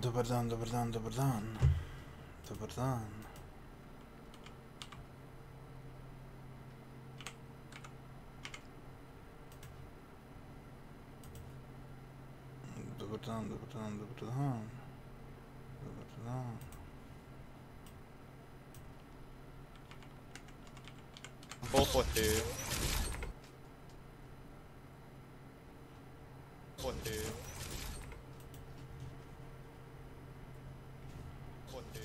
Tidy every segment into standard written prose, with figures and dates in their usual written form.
Dobar dan, dobar dan, dobar dan. Dobar dan. Dobar dan, dobar dan, dobar dan. Dobar dan. Pohode. Pohode. Pohode.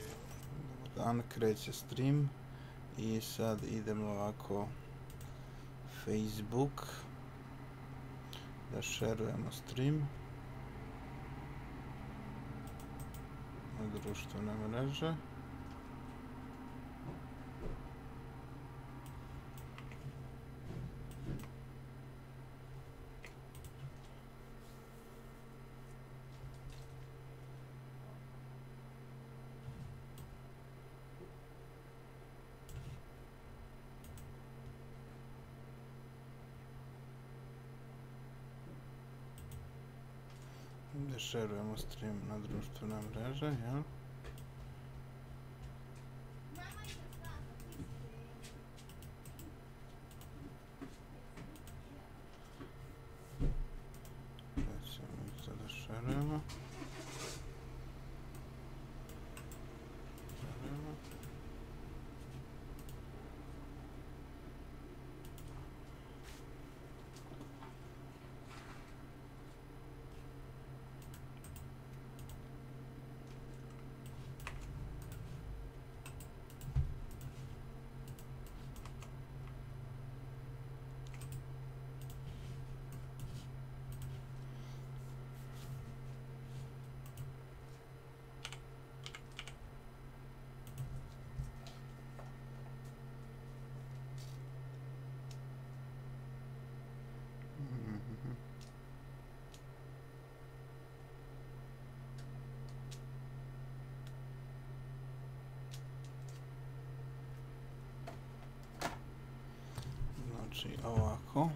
Dobar dan, kreće stream. I sad idemo ovako Facebook da šerujemo stream na društvene mreže. Da šerujemo stream na društvene mreže, jel? Krećemo sad da šerujemo. Znači ovako.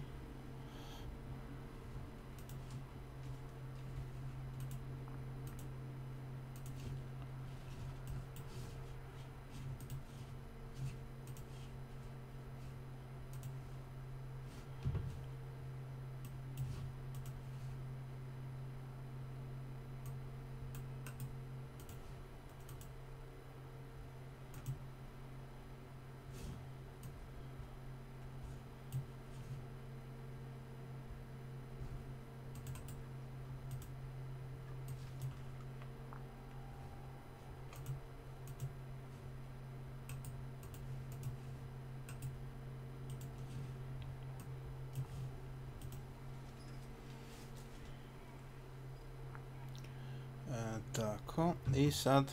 Tako, i sad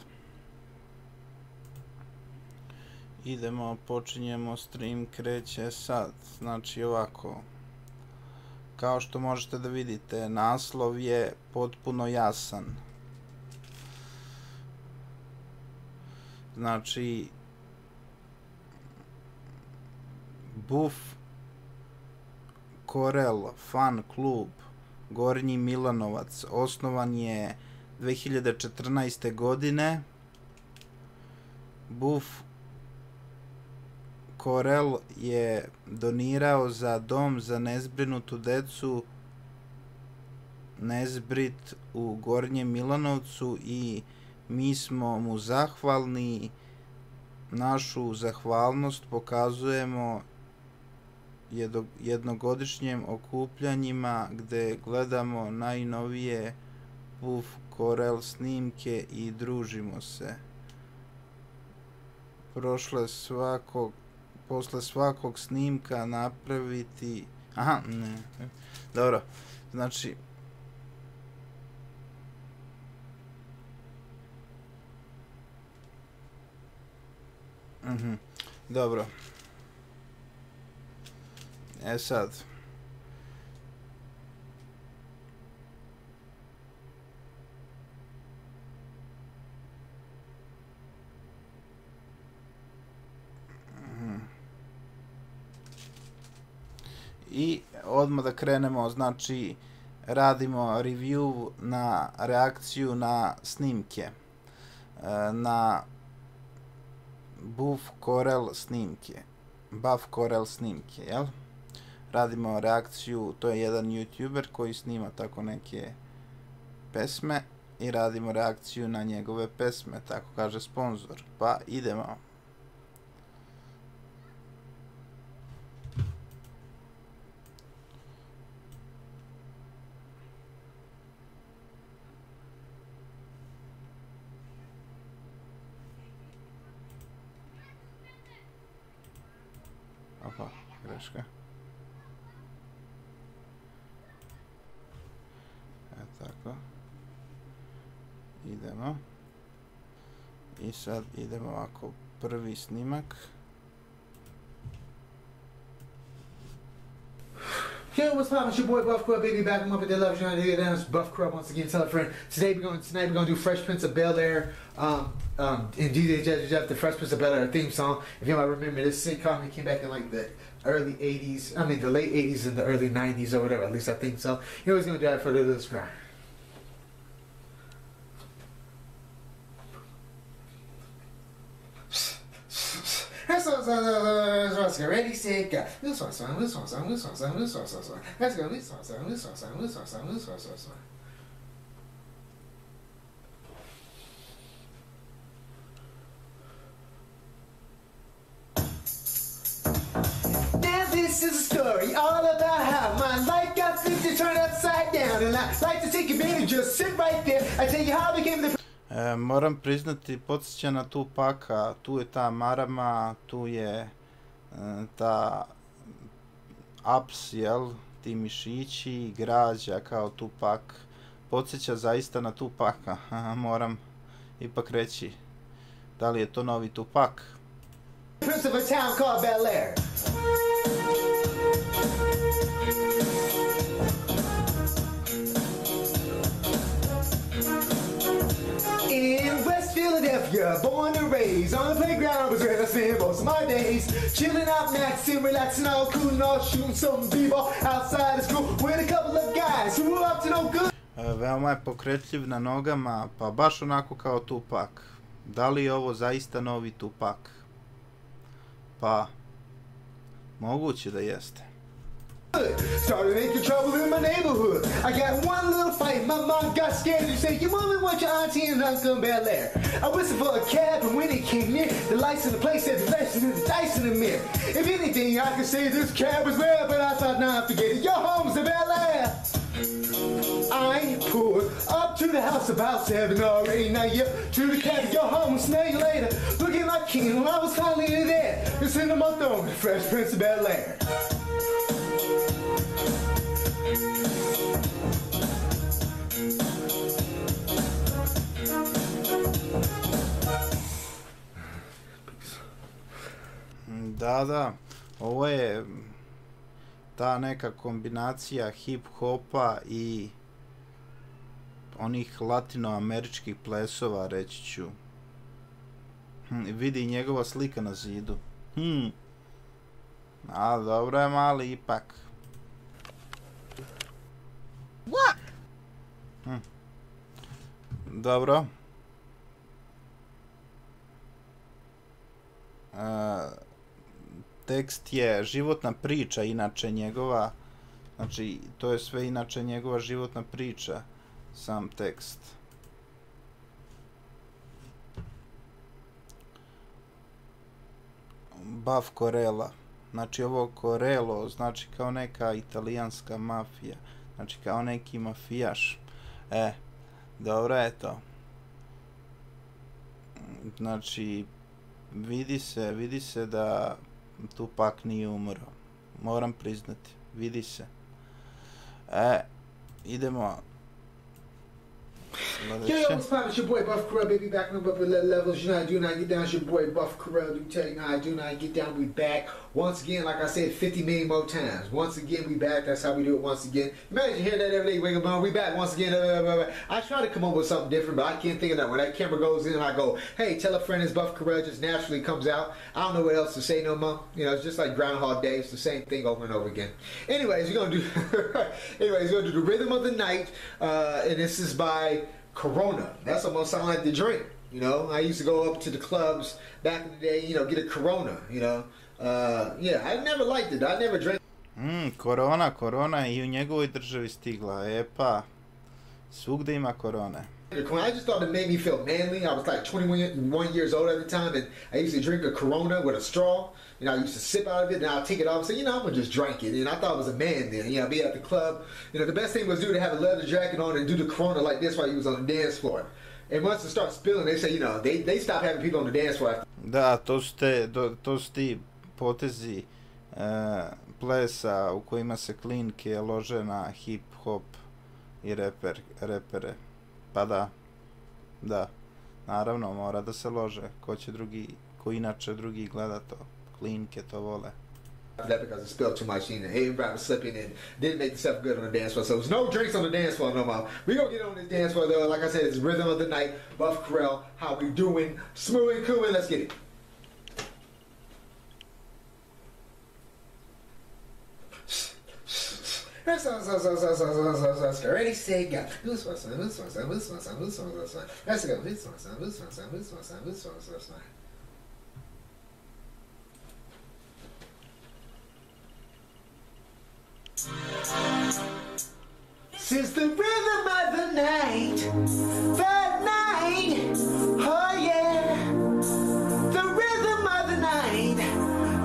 idemo, počinjemo, stream kreće sad. Znači ovako, kao što možete da vidite, naslov je potpuno jasan. Znači, Buf Korel fan klub Gornji Milanovac osnovan je 2014. godine. Buf Korel je donirao za dom za nezbrinutu decu Nezbrit u Gornjem Milanovcu i mi smo mu zahvalni. Našu zahvalnost pokazujemo jednogodišnjim okupljanjima gde gledamo najnovije Buf Korel snimke i družimo se. Posle svakog snimka napraviti... Aha, ne. Dobro, znači... Dobro. E sad... I odmah da krenemo, znači radimo review na reakciju na snimke, na Buff Corel snimke, jel? Radimo reakciju, to je jedan youtuber koji snima tako neke pesme i radimo reakciju na njegove pesme, tako kaže sponzor. Pa idemo. Opa, greška. Tako. Idemo. I sad idemo ovako, prvi snimak. Yo, what's poppin'? It's your boy Buff Crub, baby, back. I'm up at the 11th trying to get down. It's Buff Crub once again. Tell a friend. Tonight we're gonna do Fresh Prince of Bel-Air, and DJ Jeff, the Fresh Prince of Bel-Air theme song. If you might remember, this sitcom, it came back in like the early 80s. I mean, the late 80s and the early 90s or whatever. At least I think so. You know, he's gonna do that for the little subscribe. Ready, set, go. This one. Let's go. Now this is a story all about how my life got flipped and turned upside down, and I like to take advantage. Just sit right there. I tell you how I became the. Moram priznati, podsjeća na Tupaka, tu je ta marama, tu je ta Aps, jel, ti mišići, građa kao Tupak, podsjeća zaista na Tupaka. Moram ipak reći, da li je to novi Tupak? Prince of a town called Bel-Air. In West Philadelphia, born and raised on the playground was where I spent most of my days. Chilling out, maxing, relaxing, all cool and all shooting some b-ball outside of school with a couple of guys who were up to no good. Veoma je pokretljiv na nogama, pa baš onako kao Tupak. Da li je ovo zaista novi Tupak? Pa, moguće da jeste. Started making trouble in my neighborhood. I got one little fight. My mom got scared and said, "Your mom wants your auntie and uncle in Bel-Air." I whistled for a cab, and when it came near, the lights in the place said the legend and the dice in the mirror. If anything, I could say this cab was rare, but I thought, nah, forget it. Your home's in Bel-Air. I pulled up to the house about 7 or 8. Now you're to the cab, your home will smell you later. Looking like king when I was finally there. It's in my throne, Fresh Prince of Bel-Air. Da, ovo je ta neka kombinacija hip-hopa i onih latinoameričkih plesova, reći ću. Vidi njegova slika na zidu. A dobro je mali ipak. What? Dobro. Tekst je životna priča, inače njegova, znači to je sve inače njegova životna priča, sam tekst. Buff Corella, znači ovo Corello znači kao neka italijanska mafija, znači kao neki mafijaš. Dobro je to. Znači vidi se da Tupak nije umro. Moram priznati. Vidi se. Idemo. Yo, what's poppin'? It's your boy Buff Corell, baby, back on up at levels. You know how I do not get down. It's your boy Buff Corell. Do tell you how I do not get down. We back once again, like I said, 50 million more times. Once again, we back. That's how we do it. Once again, imagine hearing that every day. Wake up, we back once again. I try to come up with something different, but I can't think of that. When that camera goes in, I go, "Hey, tell a friend it's Buff Corell." Just naturally comes out. I don't know what else to say no more. You know, it's just like Groundhog Day. It's the same thing over and over again. Anyways, we're gonna do. Anyways, we're gonna do the rhythm of the night, and this is by Corona. That's almost sound like the drink. You know, I used to go up to the clubs back in the day, you know, get a Corona, you know. Yeah, I never liked it. I never drank. Korona je i u njegovoj državi stigla. E pa, svugde ima korone. I just thought it made me feel manly. I was like 21 years old at the time, and I used to drink a Corona with a straw. You know, I used to sip out of it, and I'll take it off and say, you know, I'm going to just drink it. And I thought I was a man then. You know, I'd be at the club. You know, the best thing was to have a leather jacket on and do the Corona like this while you was on the dance floor. And once it starts spilling, they say, you know, they stop having people on the dance floor. Da, to su ti potezi plesa u kojima se klinke lože na hip-hop i repere. Pa da, naravno mora da se lože, ko inače drugi gleda to, klinke to vole. That because it spilled too much in, and everybody was slipping and didn't make themselves good on the dance floor. So there's no drinks on the dance floor no more. We gonna get on this dance floor though. Like I said, it's rhythm of the night. Buff Corell, how we doing? Smooth and cool, and let's get it. Ready, say, go. Let's go. This is the rhythm of the night, oh yeah, the rhythm of the night.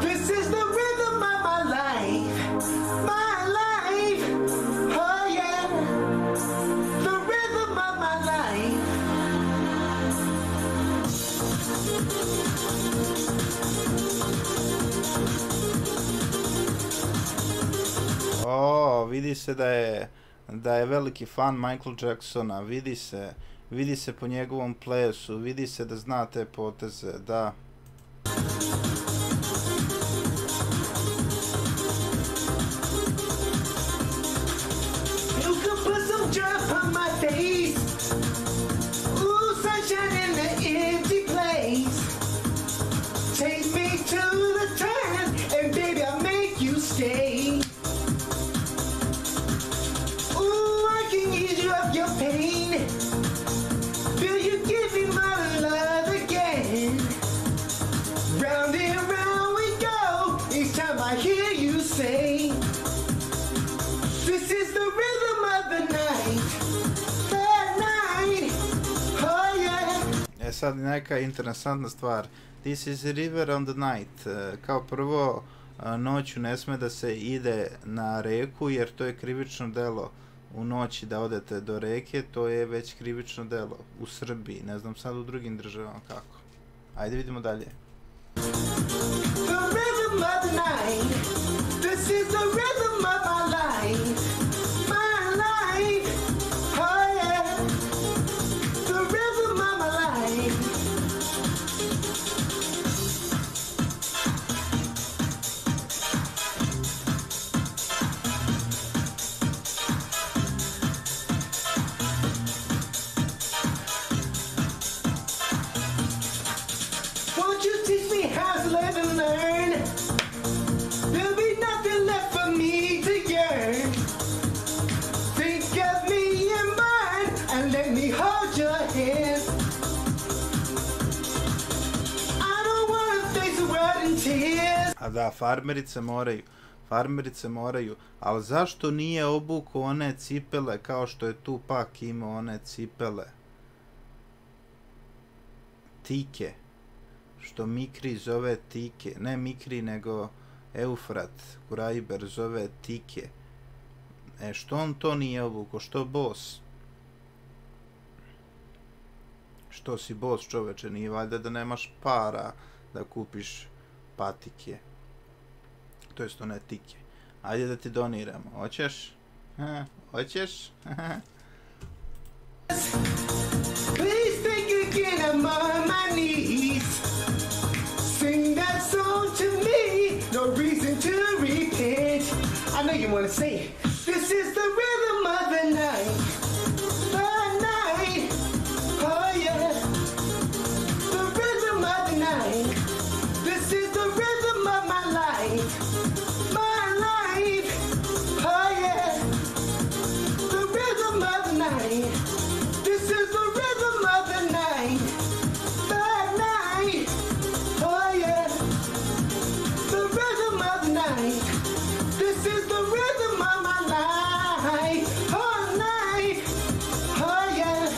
This is the rhythm of my life, oh yeah, the rhythm of my life. O, vidi se da je veliki fan Michael Jacksona, vidi se po njegovom plesu, vidi se da zna te poteze, da. You can put some dirt on my face. Ooh, sunshine in the empty place. Take me to the turn, and baby, I'll make you stay. Ooh, I can ease you of your pain. Will you give me my love again? Round and round we go. Each time I hear you say, this is the rhythm of the night, oh yeah. E sad neka interesantna stvar. This is a river on the night. Kao prvo, noću ne sme da se ide na reku jer to je krivično delo. U noći da odete do reke, to je već krivično delo. U Srbiji, ne znam sad u drugim državama kako. Ajde vidimo dalje. The rhythm of the night. This is the rhythm of my life. My life. Oh yeah. The rhythm of my life. Won't you teach me how to live and learn? There'll be nothing left for me to yearn. Think of me and mine, and let me hold your hand. I don't want to face the world in tears. A da, farmerice moraju, ali zašto nije obukao one cipele kao što je Tupac imao one cipele? Tike. Što Mikri zove tike, ne Mikri nego Eufrat, Kurajber zove tike. Što on to nije obukao, što boss? Što si boss čoveče, nije valjda da nemaš para da kupiš patike. To jest one tike. Ajde da ti doniramo, hoćeš? Hoćeš? Say, this is the rhythm of the night. The night. Oh yeah. The rhythm of the night. This is the rhythm of my life. My life. Oh yeah. The rhythm of the night. This is the rhythm of the night. The night. Oh yeah. The rhythm of the night. This is the rhythm of my life. Oh night. Oh yeah.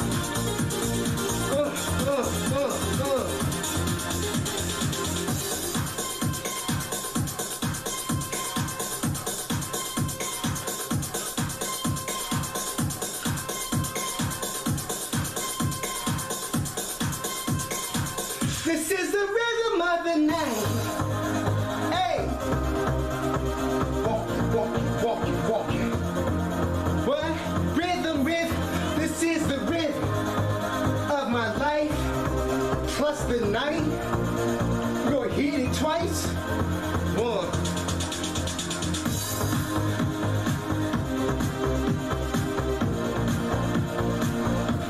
This is the rhythm of the night. Hey. Walking. What? Rhythm. This is the rhythm of my life. Plus the night. We're gonna hit it twice. One.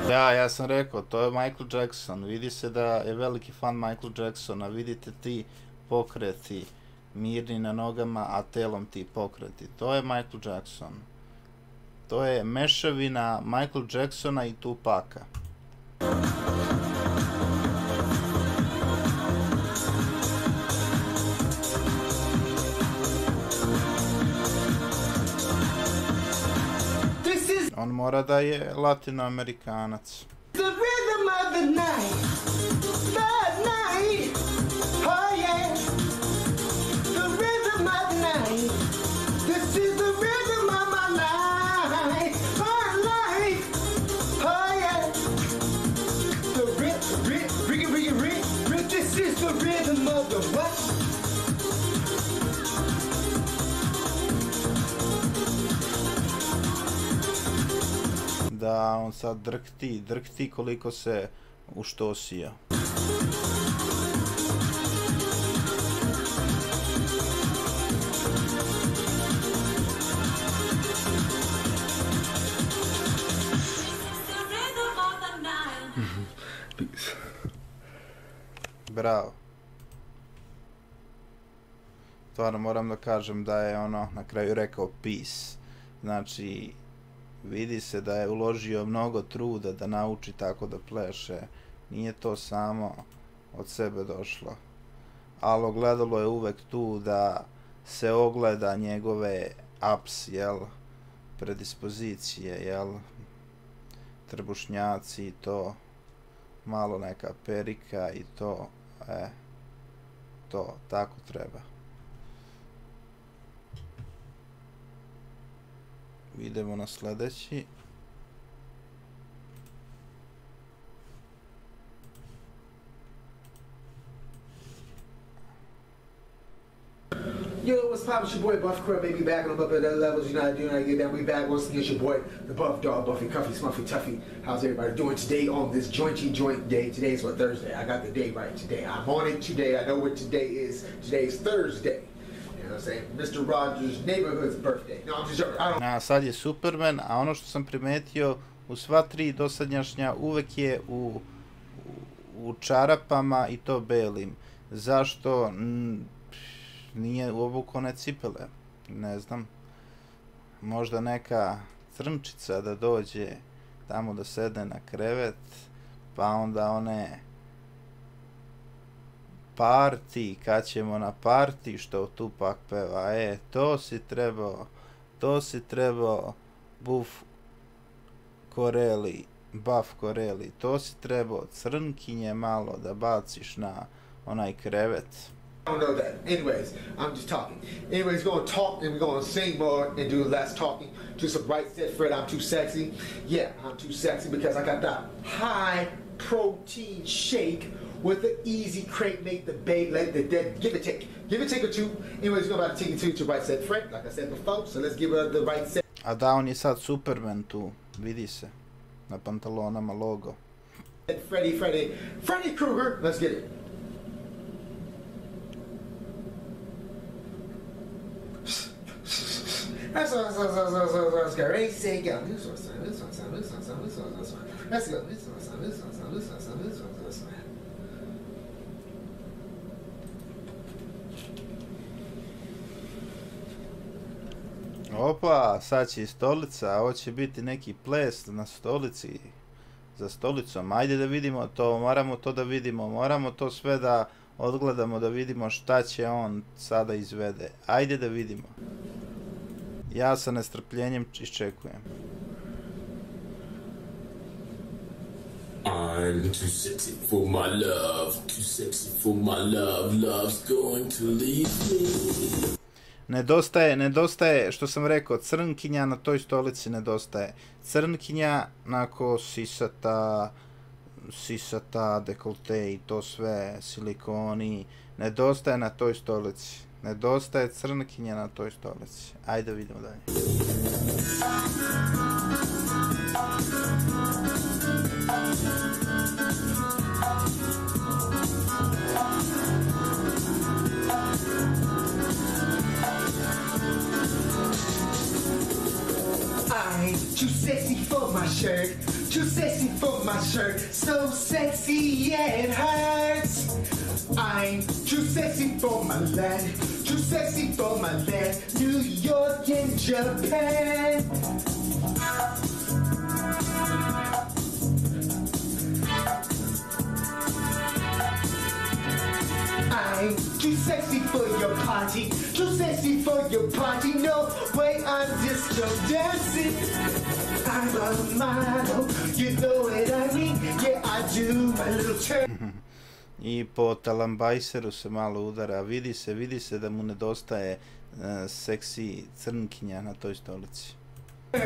Da, ja sam rekao, to je Michael Jackson. Vidi se da je veliki fan Michael Jacksona. Vidite ti pokreti mirni na nogama, a telom ti pokreti. To je Michael Jackson. To je mešavina Michael Jacksona i Tupaka. On mora da je Latinoamerikanac. The rhythm of the night. The night. Oh yeah. The rhythm of the night. This is the rhythm of my life. My life. Oh yeah. The rhythm. This is the rhythm of the what? Da on sad drkti koliko se uštosio. Bravo. Stvarno moram da kažem da je ono na kraju rekao peace. Znači, vidi se da je uložio mnogo truda da nauči tako da pleše. Nije to samo od sebe došlo. Ali ogledalo je uvek tu da se ogleda njegove ups, jel? Predispozicije, jel? Trbušnjaci i to. Malo neka perika i to. To, tako treba. Idemo na sledeći. Yo, what's poppin'? It's your boy Buff Crab, baby, back on up at the levels. You know how to do, and I get down. We back once again. It's your boy, the Buff Dog, Buffy, Cuffy, Smuffy, Tuffy. How's everybody doing today on this joint day? Today's what, Thursday? I got the day right today. I'm on it today. I know what today is. Today's Thursday. You know what I'm saying? Mr. Rogers' neighborhood's birthday. No, I'm just joking. I don't. Sad je Superman, a ono što sam primetio u sva tri dosadnjašnja uvek je u čarapama i to belim. Zašto nije obukao one cipele? Ne znam. Možda neka crnčica da dođe tamo da sedne na krevet, pa onda one party, kad ćemo na party, što Tupak peva, to si trebao Buff Corelli, to si trebao crnkinje malo da baciš na onaj krevet. I don't know that. Anyways, I'm just talking. Anyways, we're going to talk and we're going to sing more and do less talking. To some right said Fred, I'm too sexy. Yeah, I'm too sexy because I got that high protein shake with the easy crate, make the baby, let the dead, give it take or two. Anyways, we're about to take it to right said Fred, like I said before. So let's give her the right said. A da, on je sad Superman tu, vidi se, na pantalonama logo. Freddy Krueger, let's get it. Let's go. Ready, set, go. Let's go. Opa, sad će i stolica, ovo će biti neki ples na stolici, za stolicom. Ajde da vidimo to, moramo to da vidimo, moramo to sve da odgledamo, da vidimo šta će on sada izvede. Ajde da vidimo. Ja sa nestrpljenjem iščekujem. I'm too sexy for my love, too sexy for my love, love's going to leave me. Nedostaje, što sam rekao, crnkinja na toj stolici nedostaje. Crnkinja, onako sisata, dekolte i to sve, silikoni, nedostaje na toj stolici. Nedostaje crnkinja na toj stolici. Ajde vidimo dalje. I'm too sexy for my shirt, too sexy for my shirt, so sexy yeah it hurts. I'm too sexy for my land, too sexy for my land, New York and Japan. I'm too sexy for your party, too sexy for your party. No way, I'm disco dancing. I'm a model, you know what I mean? Yeah, I do my little turn. I po Talambajseru se malo udara, vidi se da mu nedostaje seksi crnkinja na toj stolici. On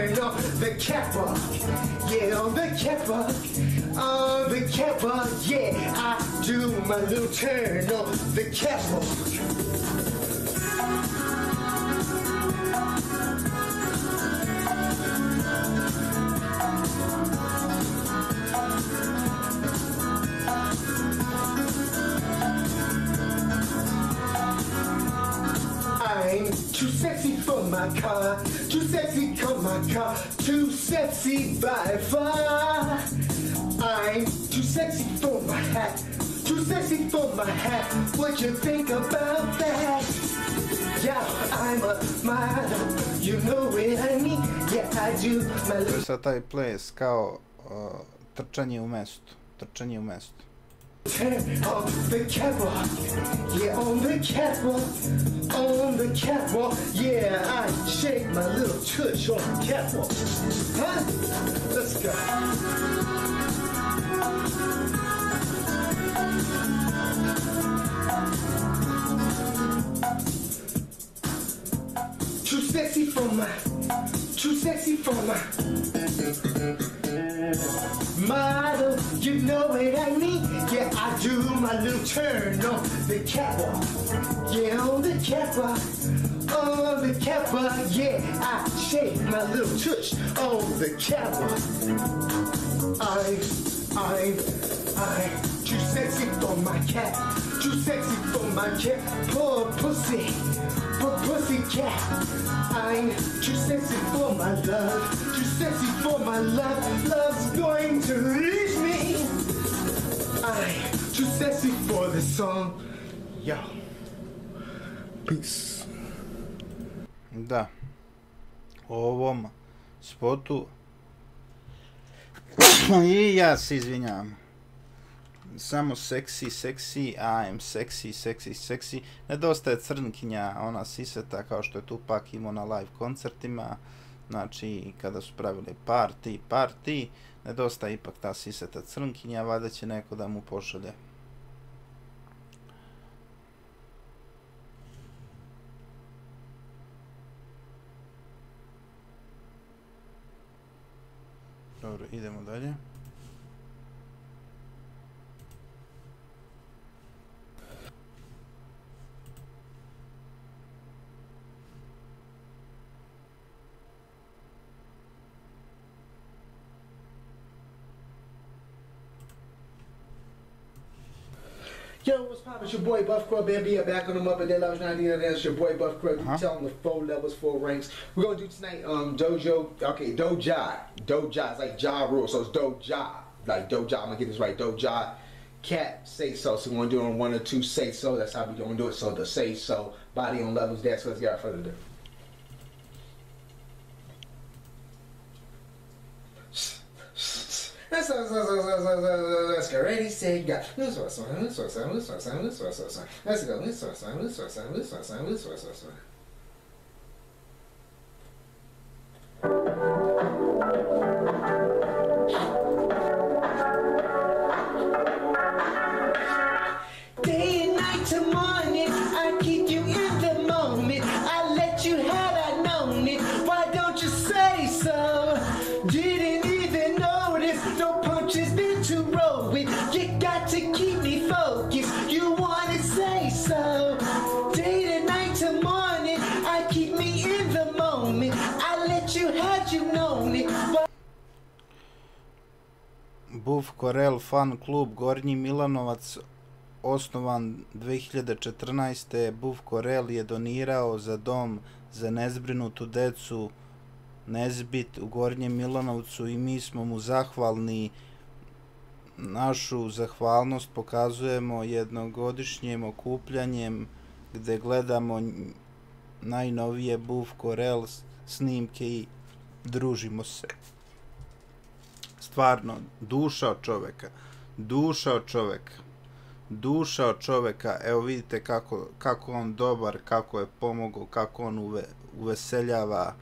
the catwalk, yeah, on the catwalk, on the catwalk, yeah, I do my little turn on the catwalk. I'm too sexy for my car, too sexy for my car, too sexy by far. I'm too sexy for my hat, too sexy for my hat. What you think about that? Yeah, I'm a model, you know what I mean? Yeah, I do my To je little sad taj ples kao trčanje u mestu. turn on the catwalk, yeah, on the catwalk, on the catwalk, yeah, I shake my little tush on the catwalk. Huh? Let's go. Too sexy for my model, you know what I mean? Yeah, I do my little turn on the catwalk. Yeah, on the catwalk, yeah, I shake my little tush on the catwalk. I'm too sexy for my cat, too sexy for my cat. Poor pussy cat. I'm too sexy for my love, too sexy for my love. Love's going to leave me. I'm too sexy for this song. Yo. Peace. Da. O ovom spotu i ja se izvinjavam. Samo seksi, I'm seksi. Nedostaje crnkinja, ona siseta kao što je Tupac imao na live koncertima. Znači, kada su pravili party, nedostaje ipak ta siseta crnkinja, valjda će neko da mu pošalje. Dobro, idemo dalje. Yo, what's poppin'? It's your boy Buff Crub, NBA, back on the Muppet Dead Lounge 90. That's your boy Buff Crub. You tell him the 4 levels, 4 ranks. We're gonna do tonight, Dojo. Okay, Doja. Doja. It's like Ja Rule, so it's Doja. Like Doja. I'm gonna get this right. Doja. Cat say so. So we're gonna do it on 1 or 2 say so. That's how we're gonna do it. So the say so. Body on levels there. So let's get out further ado. Let's get ready, say go. Let's go. Day and night to morning, I keep you in the moment. I let you had I known it. Why don't you say so? Didn't even notice. No punches been to roll with. You got to keep me focused. You wanna say so? Day to night to morning, I keep me in the moment. I let you had you known it. Buff Korel fan klub Gornji Milanovac osnovan 2014. Buff Korel je donirao za dom za nezbrinutu decu Nezbit u Gornjem Milanovcu i mi smo mu zahvalni. Našu zahvalnost pokazujemo jednogodišnjim okupljanjem gdje gledamo najnovije Buff Korel snimke i družimo se. Stvarno, duša od čoveka, duša od čoveka, duša od čoveka. Evo vidite kako on dobar, kako je pomogao, kako on uveseljava.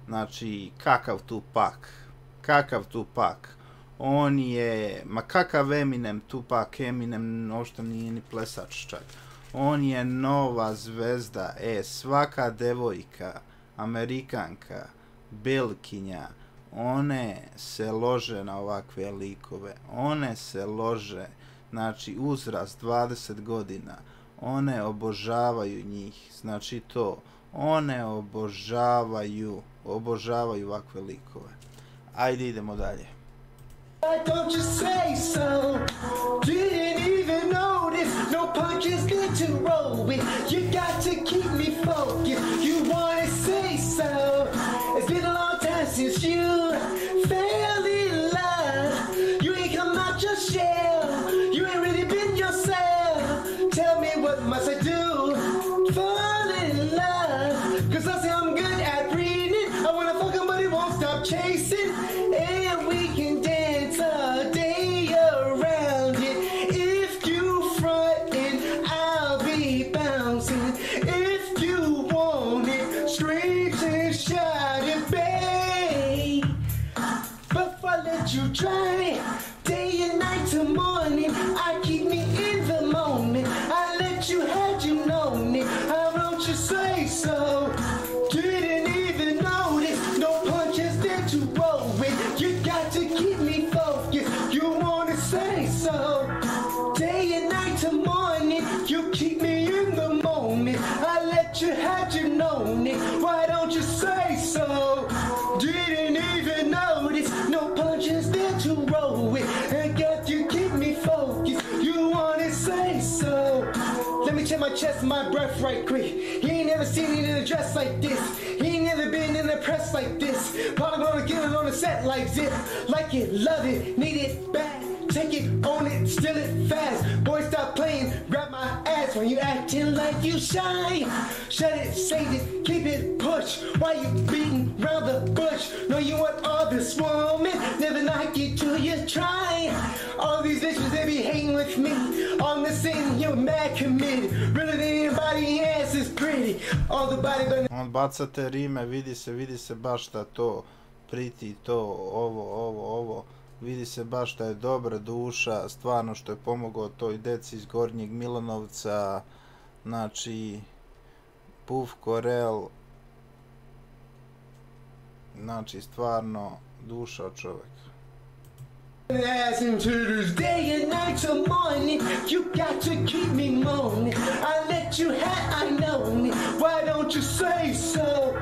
Znači, kakav Tupac. On je, ma kakav Eminem, Tupac, Eminem, ošto nije ni plesač čak. On je nova zvezda, svaka devojka, Amerikanka, Belkinja, one se lože na ovakve likove, one se lože, znači uzrast 20 godina, one obožavaju njih, znači to, one obožavaju ovakve likove. Ajde idemo dalje. Why don't you say so? Didn't even notice. No punches good to roll with. You got to keep me focused. You wanna say so? It's been a long time since you fell in love. You ain't come out your shell. You ain't really been yourself. Tell me what must I do? Fall in love. Cause I say I'm good at reading. I wanna fuck him but he won't stop chasing. And we can dance all day around it. If you frontin', I'll be bouncing. If you want it, screams and shouting, babe. Before I let you try, day and night to morning, I keep me in the moment. I let you had you known it. How don't you say so? Didn't even notice. No punches there to roll with. You got to keep me focused. You wanna say so? Day and night to morning, you keep me in the moment. I let you had you known it. Why don't you say so? Didn't even notice. No punches there to roll with. I got to keep me focused. You wanna say so? Let me check my chest and my breath right quick. He ain't never seen it in a dress like this. He ain't never been in a press like this. Probably gonna get it on a set like this. Like it, love it, need it bad. Take it, own it, steal it fast. Boy, stop playing, grab my ass when you acting like you shy. Shut it, save it, keep it, push. Why you beating round the bush? No, you want all this woman, never knock it till you try. All these bitches, they be hating with me. On the scene, you're mad committed. Really than anybody else is pretty. All the body gonna... On baca te rime, vidi se baš da to priti, to, ovo. Vidi se baš da je dobra duša, stvarno što je pomogao toj deci iz Gornjeg Milanovca, znači Buff Korel, znači stvarno duša od čoveka. Ass and tutors, day and night to morning. You got to keep me moaning. I let you have I known it. Why don't you say so?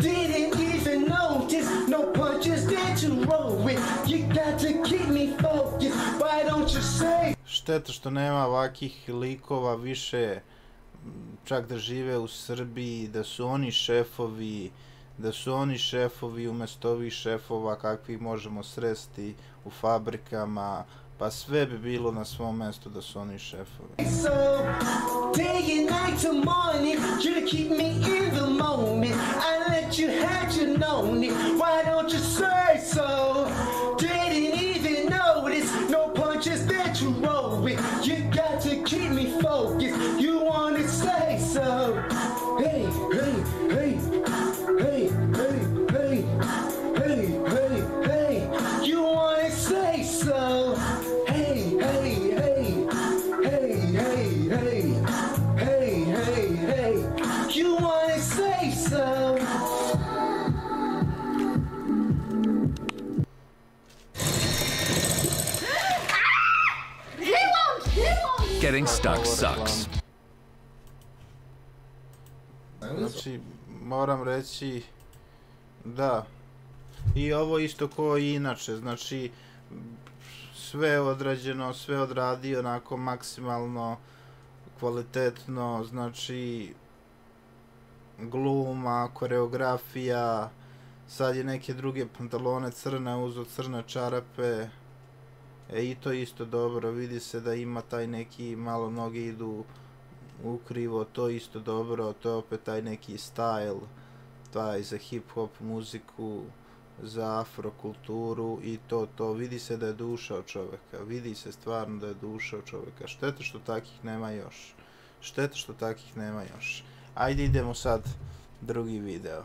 Didn't even notice. No punches there to roll with. You got to keep me focused. Why don't you say? šteta što nema ovakih likova više, čak da žive u Srbiji, da su oni šefovi umjesto ovih šefova kakvih možemo sresti u fabrikama, pa sve bi bilo na svom mjestu da su oni šefovi. So, day and night to morning, you to keep me in the moment. I let you had you known it. Why don't you say so? Didn't even notice, no punches that you roll with. You got to keep me focused. You wanna say so? Hey, hey, hey, hey, hey, hey, hey, hey, hey. You wanna say so? Hey, hey, hey, hey, hey, hey, hey, hey, hey. You wanna say so? Getting stuck sucks. Znači, moram reći da i ovo isto ko i inače, znači sve odrađeno, sve odradio onako maksimalno kvalitetno, znači gluma, koreografija, sad je neke druge pantalone crne, uzeo crne čarape, i to isto dobro, vidi se da ima taj neki, malo noge idu ukrivo, to isto dobro, to je opet taj neki style, taj za hip-hop muziku, za afrokulturu i to, vidi se da je duša od čovjeka, vidi se stvarno da je duša od čovjeka, šteta što takih nema još, šteta što takih nema još. Ajde idemo sad drugi video.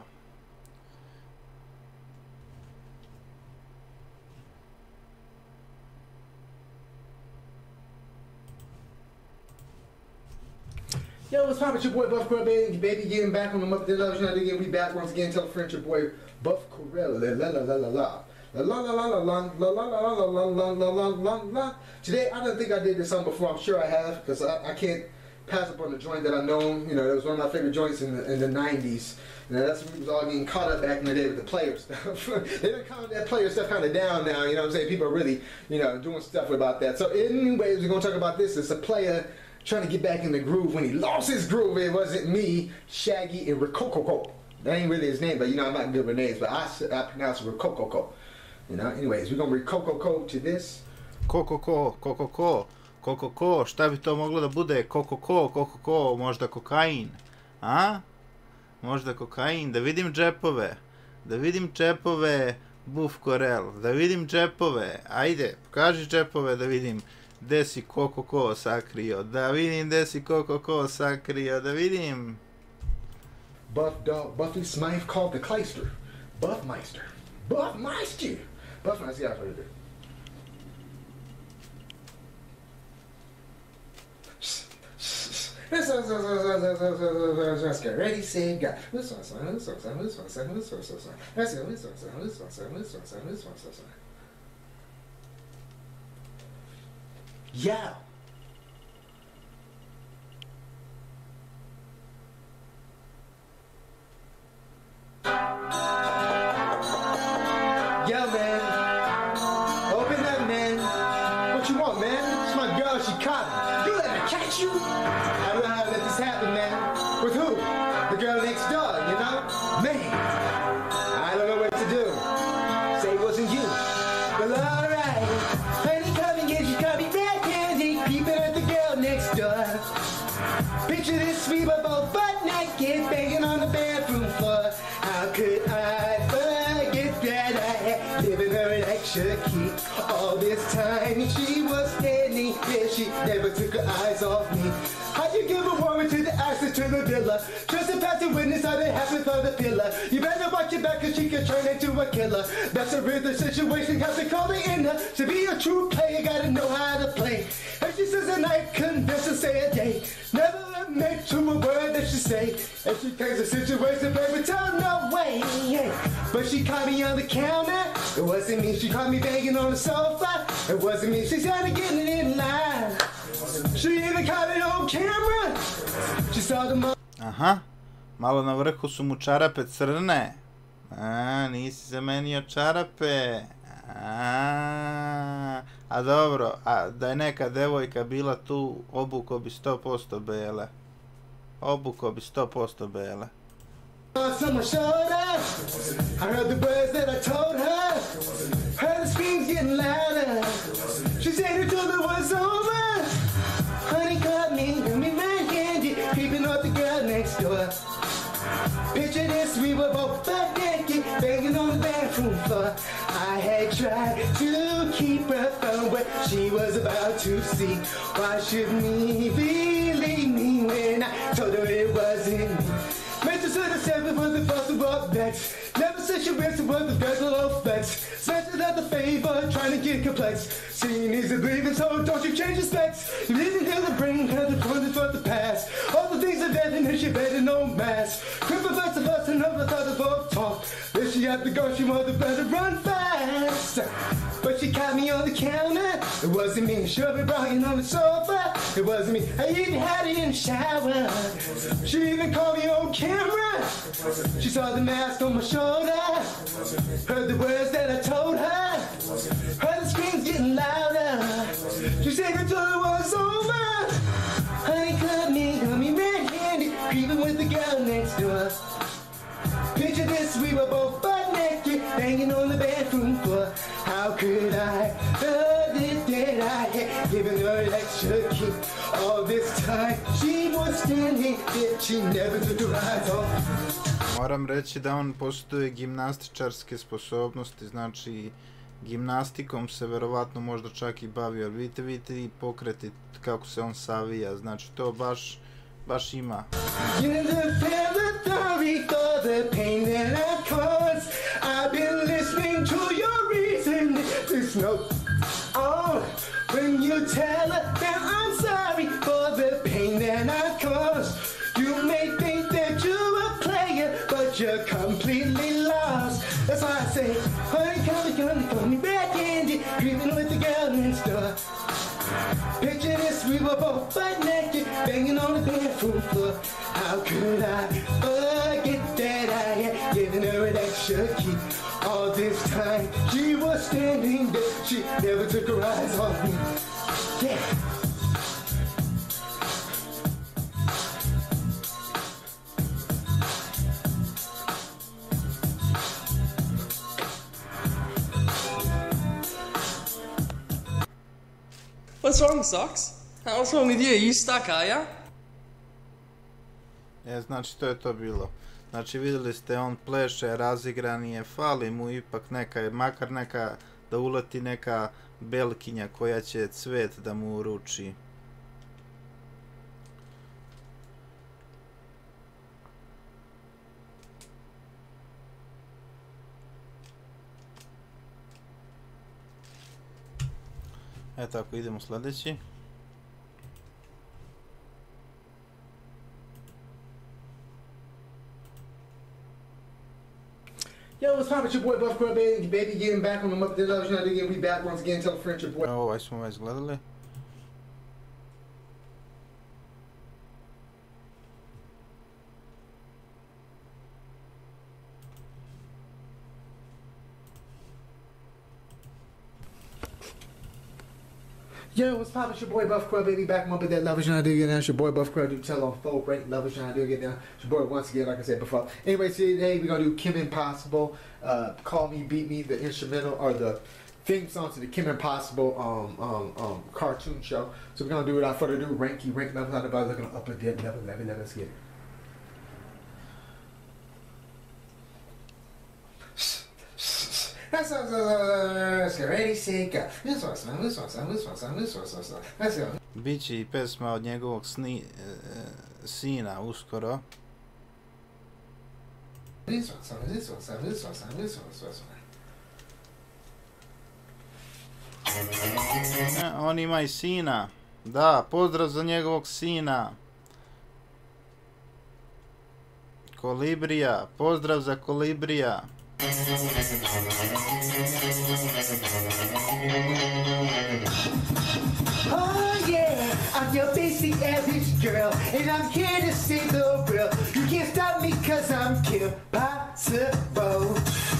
Yo, what's poppin'? It's your boy Buff Corell, baby, getting back on the Muppet Television. I again, we back once again. Tell a friend, your boy Buff Corell. La la la la la la la la la la la la la la la la la la la la. Today, I don't think I did this song before. I'm sure I have, because I can't pass up on the joint that I know. You know, it was one of my favorite joints in the 90s. You know, that's when we was all getting caught up back in the day with the player stuff. They done calm that player stuff kind of down now. You know what I'm saying? People are really, you know, doing stuff about that. So, anyways, we're gonna talk about this. It's a player trying to get back in the groove. When he lost his groove, it wasn't me, Shaggy, and Rokoko. That ain't really his name, but you know I'm not good with names, but I pronounce it Rokoko. You know, anyways, we're gonna Rokoko to this. Kokoko, šta bi to moglo da bude? Kokoko, možda kokain, a? Možda kokain, da vidim džepove, Buff Corell, da vidim džepove, ajde, pokaži džepove da vidim. Gde si Kokoko sakrio, da vidim gde si Kokoko sakrio, da vidim. Buffy Smythe called the Kleister. Buffmeister. Buffmeister, yeah, I've heard of it. Ready, set, go. Yeah. Yo, man. Open up, man. What you want, man? It's my girl, she caught me. You let her catch you? I don't know how to let this happen, man. With who? The girl next door, you know? Man, I don't know what to do. Say it wasn't you. Well, alright. Honey, come and get you, come be back handy. Peeping at the girl next door. Picture this sweet, but both butt naked, banging on the bathroom floor. How could I forget that I had given her an extra key all this time? And she was standing there, she never took her eyes off me. How you give a woman to the access to the villa? Just a passive witness of the happens for the pillar. You better watch your back, cause she can turn into a killer. That's a rhythm situation, have to call it in her. To be a true player, gotta know how to play. And she says a night, convince her, say a day. Never admit to a word that she say. And she takes the situation, baby, tell no way. Yeah. But she caught me on the counter. It wasn't me, she caught me banging on the sofa. It wasn't me, she started getting in line. She even caught it on camera. She saw the Aha, malo na vrhu su mu čarape crne. A, nisi zamenio čarape. A dobro, a da je neka devojka bila tu, obuko bi 100% bele. Obuko bi 100% bele. On my shoulder, I heard the words that I told her. Heard the screams getting louder. She said her told it was over. Honey caught me, and me red-handed, creeping up the girl next door. Picture this, we were both butt naked, banging on the bathroom floor. I had tried to keep her from what she was about to see. Why should me believe me when I told her it wasn't me? Mental to the seven was the first of all bets. Never said she was the vessel of flex. Smashes out the favor, trying to get complex. Seeing is a believing, so don't you change your specs. You didn't hear the brain, had the corners for the past. All the things are dead and she better no mass. Cripple first of us, another thought of all talk. Then she had to go, she wanted better run fast. But she caught me on the counter. It wasn't me. She'll be rocking on the sofa. It wasn't me. I even had it in the shower. She even called me on camera. She saw the mask on my shoulder. Heard the words that I told her. Heard the screams getting louder. She said her tour was over. Honey cut me red-handed, creeping with the girl next door. Picture this, we were both butt naked, hanging on the bathroom floor. How could I forget that I had given her an extra key? All this time she was standing there, she never took her eyes off. Moram reći da on posjeduje gimnastičarske sposobnosti, znači gimnastikom se verovatno možda čak i bavio. Vidite i pokreti kako se on savija, znači to baš ima. The pain that I caused, I've been listening to your reason. There's no when you tell her that I'm sorry for the pain that I caused. You may think that you're a player, but you're completely lost. That's why I say, honey, call me back-handed, creeping with the girl next door. Picture this, we were both butt naked, banging on the bathroom floor. How could I forget that I had given her an extra key? All this time she was standing there, she never took her eyes off me. Yeah. What's wrong, Socks? What's wrong with you? You stuck, are ya? Znači to je to bilo. Znači vidjeli ste, on pleše, razigran je, fali mu ipak neka, makar neka, da uleti neka belkinja koja će cvet da mu uruči. Eto, ako idemo sljedeći. Yo, what's poppin'? It's your boy Buff Crab, baby, getting back on the Up There Loves You Not Again. We back once again. Tell a friend your boy. Ovaj smo već gledali. Yo, what's poppin'? It's your boy Buff Crab, baby, back up at that Lovers You Not Again. It's your boy Buff Crab. Do tell on folk, right? Lovers You Not Again. It's your boy once again, like I said before. Anyway, today we're gonna do Kim Impossible, Call Me, Beat Me, the instrumental or the theme song to the Kim Impossible cartoon show. So we're gonna do without further ado. Rank levels out of by looking up at that level. Let's get it. Let's go. Ready, set, go. This one. Let's go. Biće i pesma od njegovog sina uskoro. This one. On ima i sina. Da, pozdrav za njegovog sina. Kolibrija, pozdrav za Kolibrija. Oh yeah, I'm your basic average girl, and I'm here to say the real. You can't stop me cause I'm Kim Possible.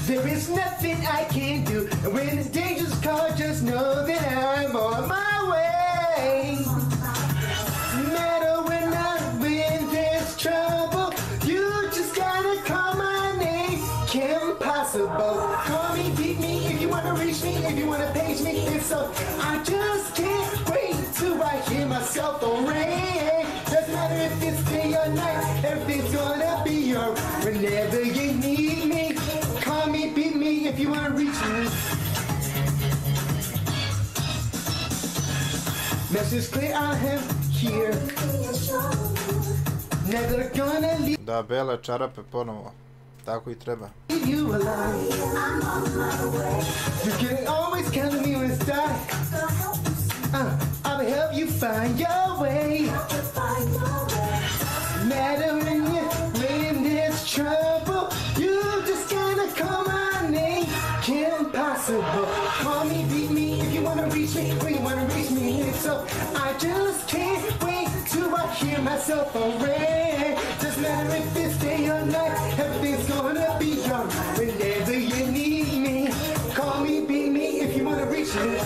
There is nothing I can do. And when the danger's call, just know that I'm on my way. No matter when I'm in this trouble, you just gotta call my name. Kim Possible. Call me, beat me if you wanna reach me, if you wanna page me. If so, I just can't wait till I hear myself on ring. Doesn't matter if it's day or night, everything's gonna be alright. Whenever you need me, call me, beat me if you wanna reach me. Message clear, I am here. Never gonna leave Da, bele čarape ponovo. Tako i treba. you alone. You can always count on me when it's dark. I'll help you find your way. Matter when you're in this trouble, you just gotta call my name. Kim Possible. Call me, beat me if you wanna reach me, when you wanna reach me. So I just can't wait till I hear myself already. Doesn't matter if it's day or night, everything's gonna be alright. Whenever you need me, call me, beat me if you wanna reach me.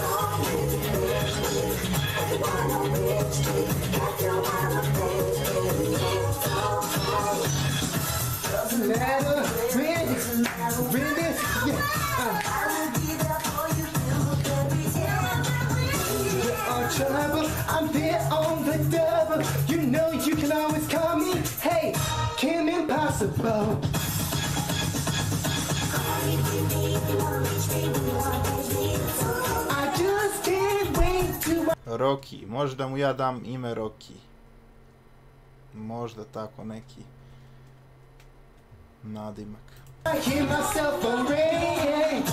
Doesn't matter when it's, trouble, I'm there on the double. You know you can always call me. Hey, Kim Impossible. I just can't wait to. Rocky, možda mu ja dam ime Rocky. Možda tako neki nadimak. I hear myself already.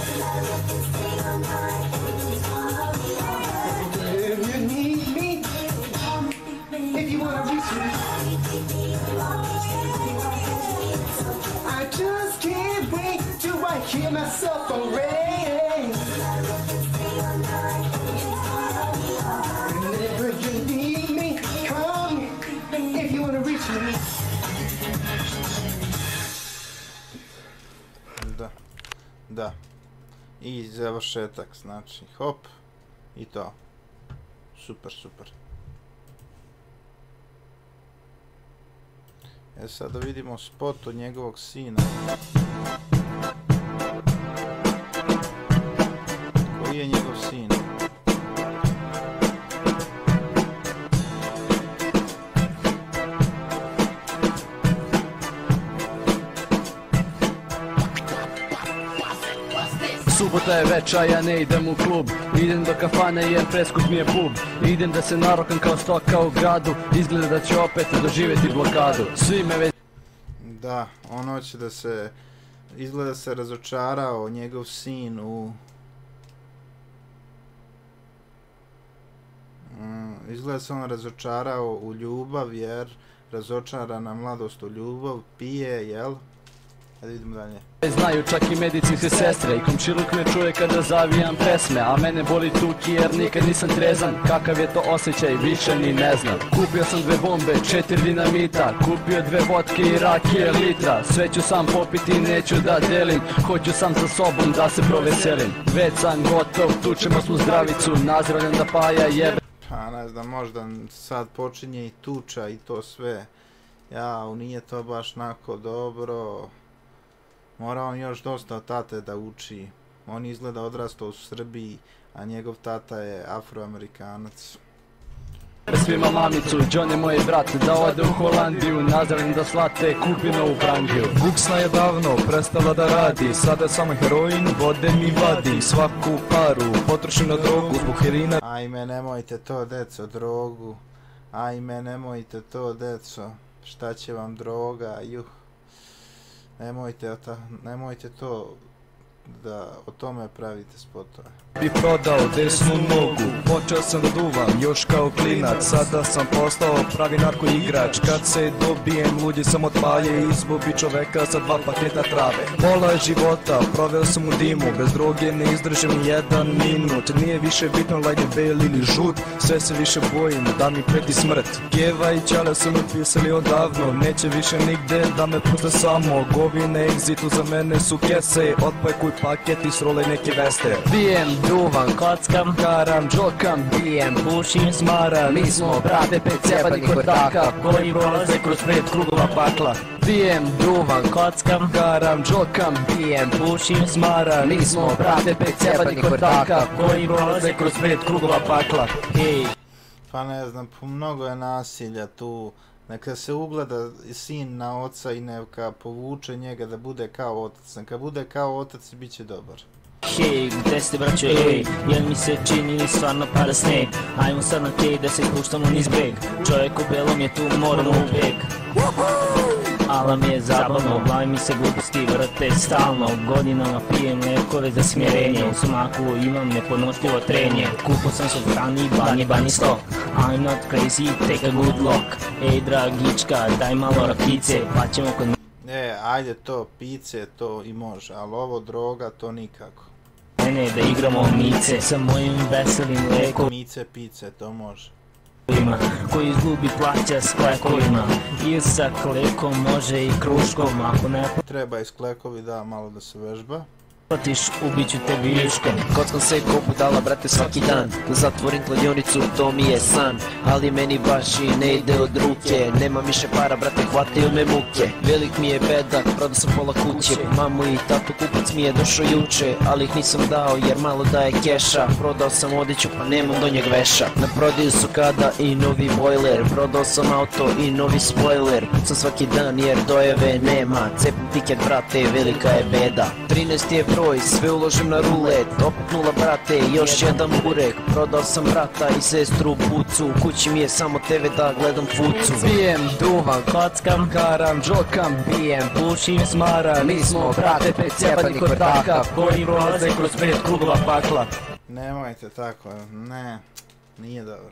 If you need me, if you wanna reach me, I just can't wait till I hear myself already. Whenever you need me, call me if you wanna reach me. Da. I završetak, znači hop i to. Super, super. Sad da vidimo spot od njegovog sina. Koji je njegov sin? Subota je veča, ja ne idem u klub. Idem do kafane jer preskup mi je pub. Idem da se narokam kao stoka u gradu. Izgleda da ću opet doživjeti blokadu. Svi me već... Da, on hoće da se... Izgleda se razočarao njegov sin u... Izgleda se on razočarao u ljubav jer razočarana mladost u ljubav pije, jel? Ajde idemo dalje. Znaju čak i medicinske sestre i komšiluk me čuje kada zavijam pesme, a mene boli tuki jer nikad nisam trezan. Kakav je to osjećaj, više ni ne znam. Kupio sam 2 bombe, 4 dinamita, kupio 2 vodke i rakije litra. Sve ću sam popiti, neću da delim, hoću sam sa sobom da se proveselim. Već sam gotov, tučemo smo zdravicu, nazdravljam da paja jebe. Pa ne znam, možda sad počinje i tuča i to sve. Jao, nije to baš nako dobro. Mora on još dosta od tate da uči. On izgleda odrastao u Srbiji, a njegov tata je Afroamerikanac. Svima mamicu, John je moj brat, da ode u Holandiju, nazdravim da slate, kupi novu prangiju. Guksna je davno prestala da radi, sada samo heroin, vode mi vadi, svaku paru potrošim na drogu zbog heroina. Ajme, nemojte to, deco, drogu. Ajme, nemojte to, deco. Šta će vam droga, juh. Nemojte to. da o tome pravite spotove. Bi prodao desnu nogu, počeo sam da duvam još kao klinac. Sada sam postao pravi narko igrač. Kad se dobijem, luđi sam od paje. Izgubi čoveka sa 2 paketa trave. Pola života proveo sam u dimu, bez droge ne izdržim ni 1 minut. Nije više bitno lajde bel ili žut, sve se više bojim da mi preti smrt. Keva i Ćale su mi pisali odavno, neće više nigde da me puste samo. Govine egzitu za mene su kese, otpajkuj paket i srolaj neke veste. Pijem, duvam, kockam, karam, džokam, bijem, pušim, smaram. Mi smo brate 5 cepanih ortaka koji prolaze kroz 5 krugova pakla. Pijem, duvam, kockam, karam, džokam, bijem, pušim, smaram. Mi smo brate 5 cepanih ortaka koji prolaze kroz 5 krugova pakla. Hej. Pa ne znam, mnogo je nasilja tu. Neka se ugleda sin na oca i neka povuče njega da bude kao otac. Neka bude kao otac, bit će dobar. Hej, gde ste braćo, ej, jel mi se čini li stvarno pada sneg? Ajmo sad na kej da se spuštamo niz breg. Čovjek u belom je tu, moramo u beg. Ala mi je zabavno, u glavi mi se gluposti vrte stalno. Godinama pijem lekove za smjerenje, u sumaku imam nepodnošljivo trenje. Kupo sam se u hrani, bunny stock. I'm not crazy, take a good look. Ej dragička, daj malo rakice, pa ćemo kod... Ajde to, pice, to i može, ali ovo droga, to nikako. Mene da igramo mice sa mojim veselim lekom. Mice, pice, to može. Koji izgubi plaća s klekovima. I sa klekom može i kruškom. Ako ne treba i s klekovi da malo da se vežba. Platiš, ubiću te viškom. Kockam se ko budala brate svaki dan. Da zatvorim kladionicu, to mi je san. Ali meni baš i ne ide od ruke. Nema više para brate, hvataju me muke. Velik mi je bedak, prodao sam pola kuće. Mamu i tatu kupac mi je došao juče, ali ih nisam dao jer malo daje keša. Prodao sam odeću pa nemam do njeg veša. Na prodaju su kada i novi bojler. Prodao sam auto i novi spoiler. Pucam svaki dan jer dojeve nema. Cepim tiket brate, velika je beda. 13 je broj, sve uložim na rulet. Opet 0 brate, još jedan burek. Prodao sam brata i sestru pucu. U kući mi je samo TV da gledam fucu. Pijem, duvam, kockam, karam, džokam, bijem, pušim, smaram. Mi smo brate 5 cepanih ortaka koji prolaze kroz 5 krugova pakla. Nemojte tako, ne, nije dobro.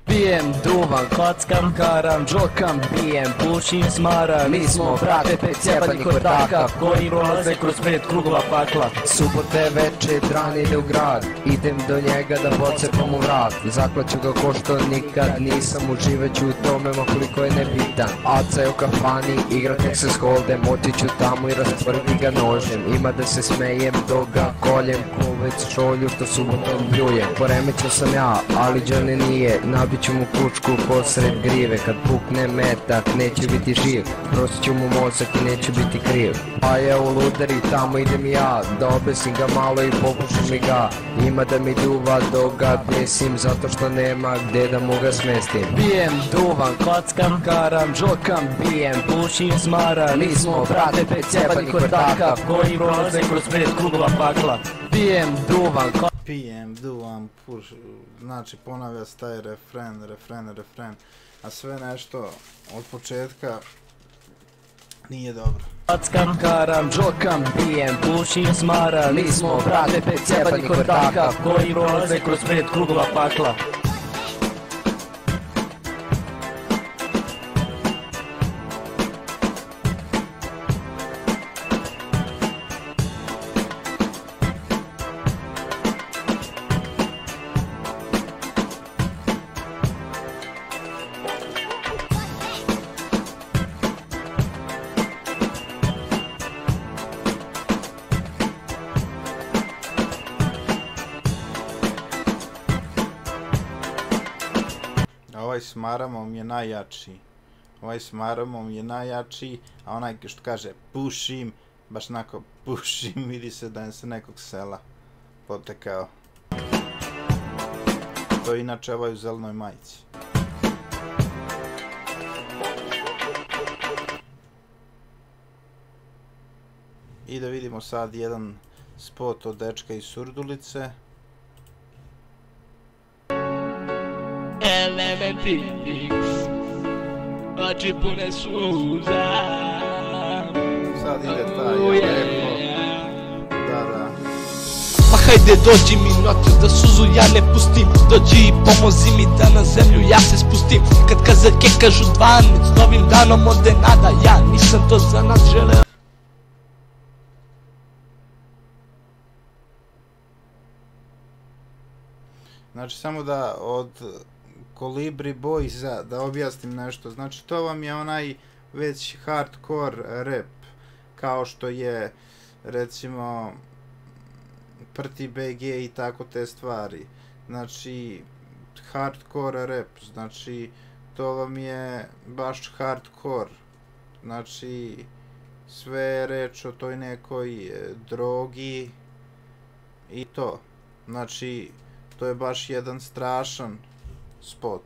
Pijem, duvam, kockam, karam, džokam, bijem, pušim, smaram. Mi smo brate 5 cepanih ortaka koji prolaze kroz 5 krugova pakla. Subote veče, Dran ide u grad, idem do njega da pocepam u vrat. Zaklaću ga ko što nikad nisam, uživaću u tome ma koliko je nebitan. Aca je u kafani, igra Texas Hold'em, otiću tamo i rastvrdi ga nožem. Ima da se smejem, dok ga koljem, ko već šolju što subotom bljujem. Poremećao sam ja, ali Johnny nije, nabiću mu pučku posred grive. Kad pukne metak, neće biti živ, prosit ću mu mozak i neće biti kriv. Pa je u ludari, tamo idem ja, da obesim ga malo i popušim mi ga. Ima da mi duva dok ga besim, zato što nema gde da mu ga smestim. Pijem, duvam, kockam, karam, džokam, bijem, pušim, smaram. Mi smo brate 5 cepanih ortaka koji prolaze kroz 5 krugova pakla. Pijem, duvam, pijem, duvam, puš, znači ponavlja se taj refren, a sve nešto od početka nije dobro. Kockam, karam, džokam, bijem, pušim, smaram. Mi smo brate 5 cepanih ortaka koji prolaze kroz 5 krugova pakla. Ovaj s maramom je najjači. A onaj što kaže pušim, baš onako pušim, vidi se da je sa nekog sela potekao. To je inače ovaj u zelenoj majici. I da vidimo sad jedan spot od dečka iz Surdulice. Oči pune suza. Sad ide taj lepo. Da. hajde dođi mi noću da suzu ja ne pustim. Dođi i pomozi mi da na zemlju ja se spustim. Kad kazake kažu 12, s novim danom ode nada. Ja nisam to za nas želeo. Znači samo da od Kolibri Boysa da objasnim nešto. Znači to vam je onaj već hardcore rap, kao što je recimo Prti BG i tako te stvari. Znači hardcore rap, znači to vam je baš hardcore. Znači sve je reč o toj nekoj drogi i to. Znači to je baš jedan strašan spot.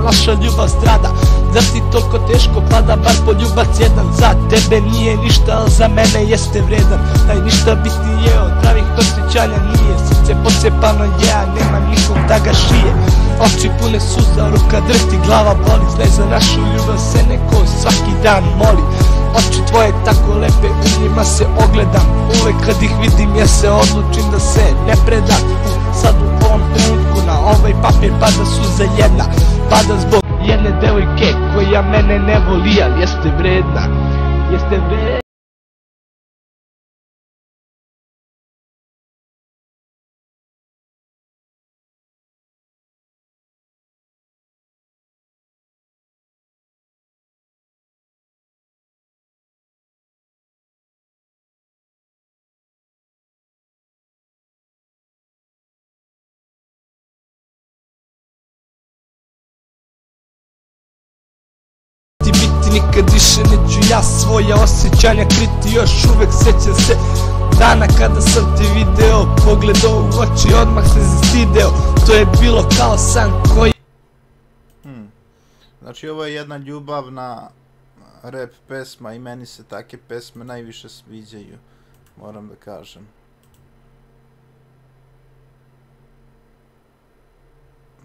Naša ljubav strada, zar ti toliko teško pada, bar poljubac jedan za tebe nije ništa, ali za mene jeste vredan. Daj ništa biti je od pravih osjećanja nije, srce pocepano je, a nema nikog da ga šije. Oči pune suza, ruka drhti, glava boli, znaj za našu ljubav se neko svaki dan moli. Oči tvoje tako lepe, u njima se ogledam, uvek kad ih vidim ja se odlučim da se ne predam. Sad u ovom trenutku na ovaj papir pada suza jedna, pada zbog jedne devojke koja mene ne voli, ali jeste vredna, jeste vredna. Nikad više neću ja svoja osjećanja kriti, još uvek sjećam se dana kada sam te video, pogledao u oči, odmah se zastideo, to je bilo kao san koji... Znači ovo je jedna ljubavna rap pesma i meni se take pesme najviše sviđaju, moram da kažem.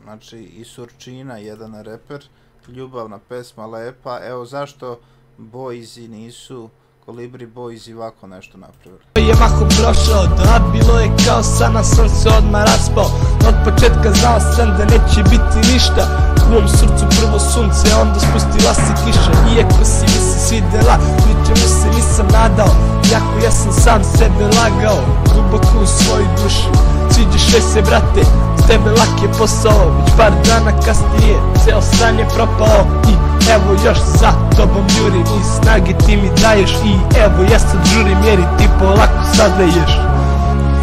Znači i Surčina, jedan reper, ljubavna pesma, lepa. Evo zašto Boysi nisu, Kolibri Boysi ovako nešto napravili. Je mahom prošao, da bilo je kao sana, sam se odmah raspao. Od početka znao sam da neće biti ništa. U mom srcu prvo sunce, onda spustila se kiša. Iako si mi se svidela, ničemu se nisam nadao. Iako ja sam sam sebe lagao, duboko u svoju dušu. Sviđaš joj se brate, s tebe lak je posao. Već par dana kasnije, ceo san je propao. I evo još za tobom jurim, i snage ti mi daješ. I evo ja sad žurim jer i ti polako saznaješ.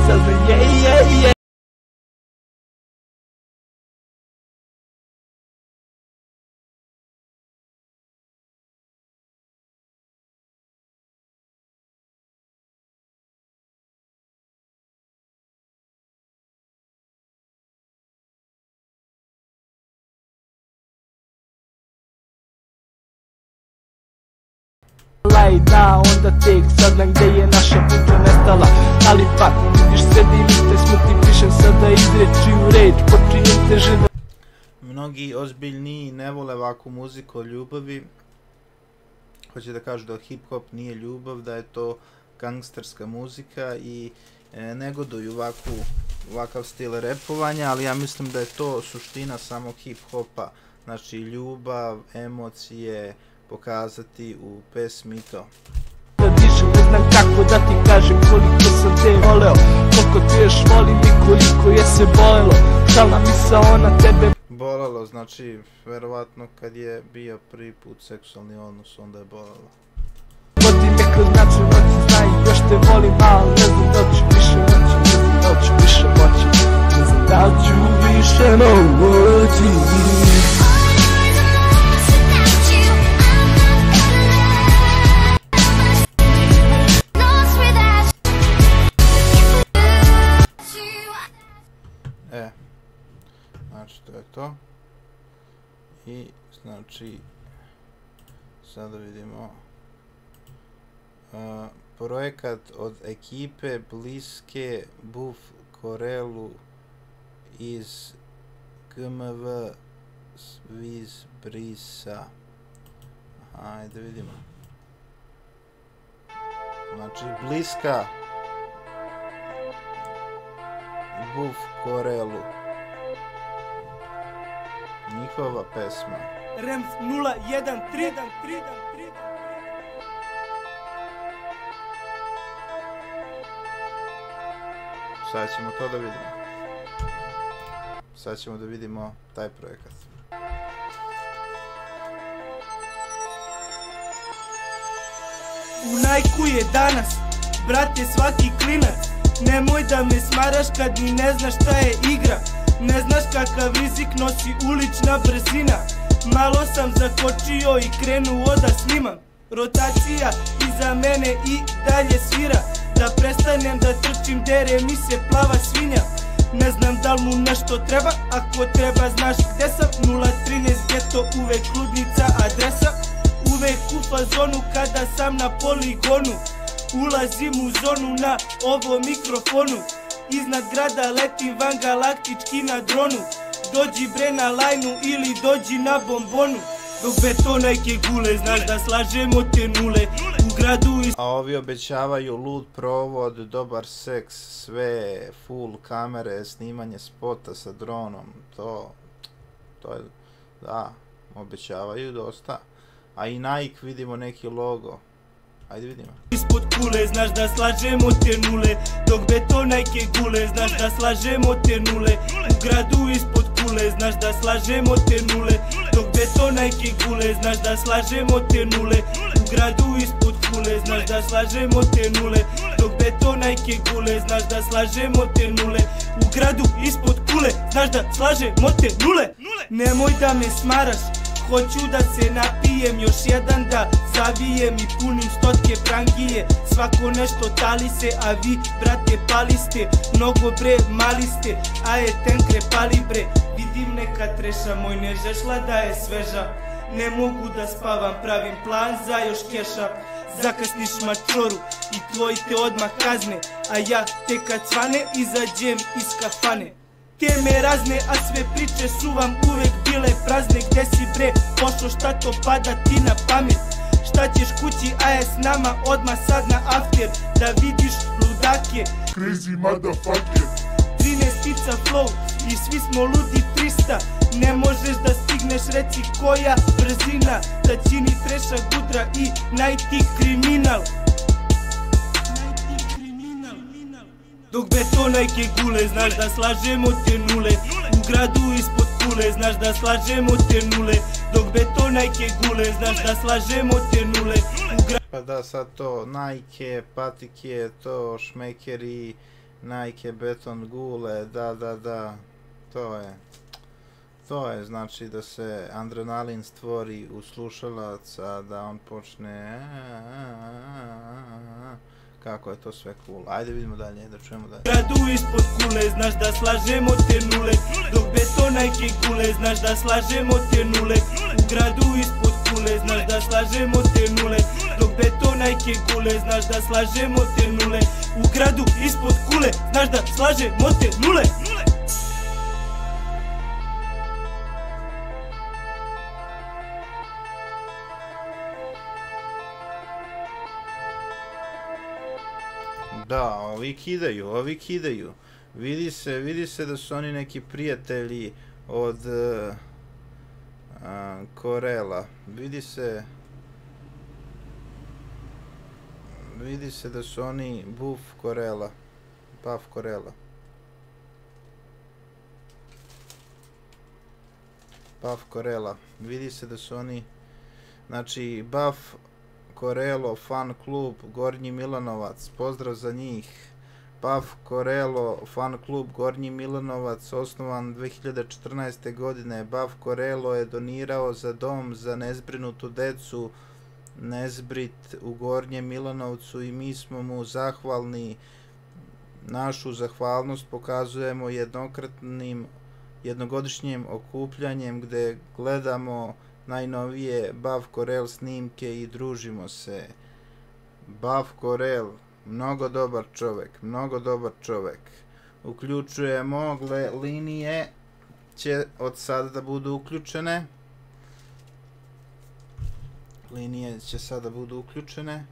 Saznaje. Da, onda tek saznam gdje je naša puta nestala. Ali pak, vidiš sedim iste smutni, pišem sada izreči u reč, počinjem teže da... Mnogi ozbiljniji ne vole ovakvu muziku o ljubavi. Hoće da kažu da hip-hop nije ljubav, da je to gangsterska muzika i negoduju ovakav stil repovanja, ali ja mislim da je to suština samog hip-hopa. Znači ljubav, emocije, pokazati u pesmi to. Ne znam kako da ti kažem koliko sam te voleo, koliko te još volim i koliko je se bolelo. Šalna misao na tebe bolelo, znači verovatno kad je bio prvi put seksualni odnos onda je bolelo. Vodi me kroz način noći, znaj još te volim, ali ne znam da ću više moći, ne znam da ću više moći, ne znam da ću više moći. Znači to je to. I znači sada vidimo projekat od ekipe bliske Buf Korelu iz GMV Viz Brisa. Ajde vidimo. Znači bliska Buf Korelu. Njihova pesma. Rems 013. Sad ćemo to da vidimo. Sad ćemo da vidimo taj projekat. U Nike-u je danas, brate, svaki klinac. Nemoj da me smaraš kad ni ne znaš šta je igra. Ne znaš kakav rizik nosi ulična brzina. Malo sam zakočio i krenuo da snimam. Rotacija iza mene i dalje svira. Da prestanem da trčim, dere mi se plava svinja. Ne znam da li mu nešto treba, ako treba znaš gde sam. 013 geto, uvek ludnica adresa. Uvek u fazonu kada sam na poligonu. Ulazim u zonu na ovom mikrofonu. Iznad grada letim van galaktički na dronu. Dođi bre na lajnu ili dođi na bombonu. Dok betonajke gule, znaš da slažemo te nule. U gradu A ovi obećavaju lud provod, dobar seks, sve, full kamere, snimanje spota sa dronom. To je, da, obećavaju dosta. A i Nike vidimo neki logo. Ajde vidimo. Ispod kule, znaš da slažemo te nule. Dok betonajke gule, znaš da slažemo te nule. U gradu ispod kule, znaš da slažemo te nule. Dok betonajke gule, znaš da slažemo te nule. U gradu ispod kule, znaš da slažemo te nule. Dok betonajke gule, znaš da slažemo te nule. U gradu ispod kule, znaš da slažemo te nule. Nemoj da me smaraš, hoću da se napijem, još jedan da zavijem i punim stotke prangije. Svako nešto tali se, a vi, brate, pali ste. Mnogo bre, mali ste, a je tenkre pali bre. Vidim neka treša, moj ne žešla da je sveža. Ne mogu da spavam, pravim plan za još keša. Zakasniš mačoru i tvoji te odmah kazne, a ja te kad cvane izađem iz kafane. Teme razne, a sve priče su vam uvek bile prazne. Gde si bre, pošlo, šta to pada ti na pamet? Šta ćeš kući, a je s nama odmah sad na after. Da vidiš ludake, crazy motherfucker. 13-ica flow i svi smo ludi 300. Ne možeš da stigneš, reci koja brzina. Da čini treša gudra i najti kriminal. Dok betonajke gule, znaš da slažemo te nule. U gradu ispod kule, znaš da slažemo te nule. Dok betonajke gule, znaš da slažemo te nule. Pa da, sad to Nike, patike, to šmekeri, Nike, beton, gule, da, to je znači da se adrenalin stvori u slušalaca, da on počne kako je to sve cool. Ajde vidimo dalje, da čujemo dalje. Gradu ispod kule, znaš da slažemo te nule. Dok betonajke gule, znaš da slažemo te nule. U gradu ispod kule, znaš da slažemo te nule. Dok betonajke gule, znaš da slažemo te nule. U gradu ispod kule, znaš da slažemo te nule. Da, ovi kidaju. Vidi se da su oni neki prijatelji od Korela. Vidi se da su oni Buf Korela. Buff Korela. Vidi se da su oni, znači Buff Korelo, fan klub, Gornji Milanovac, pozdrav za njih. Buff Korelo, fan klub, Gornji Milanovac, osnovan 2014. godine. Buff Korelo je donirao za dom za nezbrinutu decu Nezbrit u Gornjem Milanovcu i mi smo mu zahvalni. Našu zahvalnost pokazujemo jednogodišnjim okupljanjem gde gledamo najnovije Buff Korel snimke i družimo se. Buff Korel, mnogo dobar čovek. Uključujemo linije će od sada da budu uključene. Linije će sada budu uključene.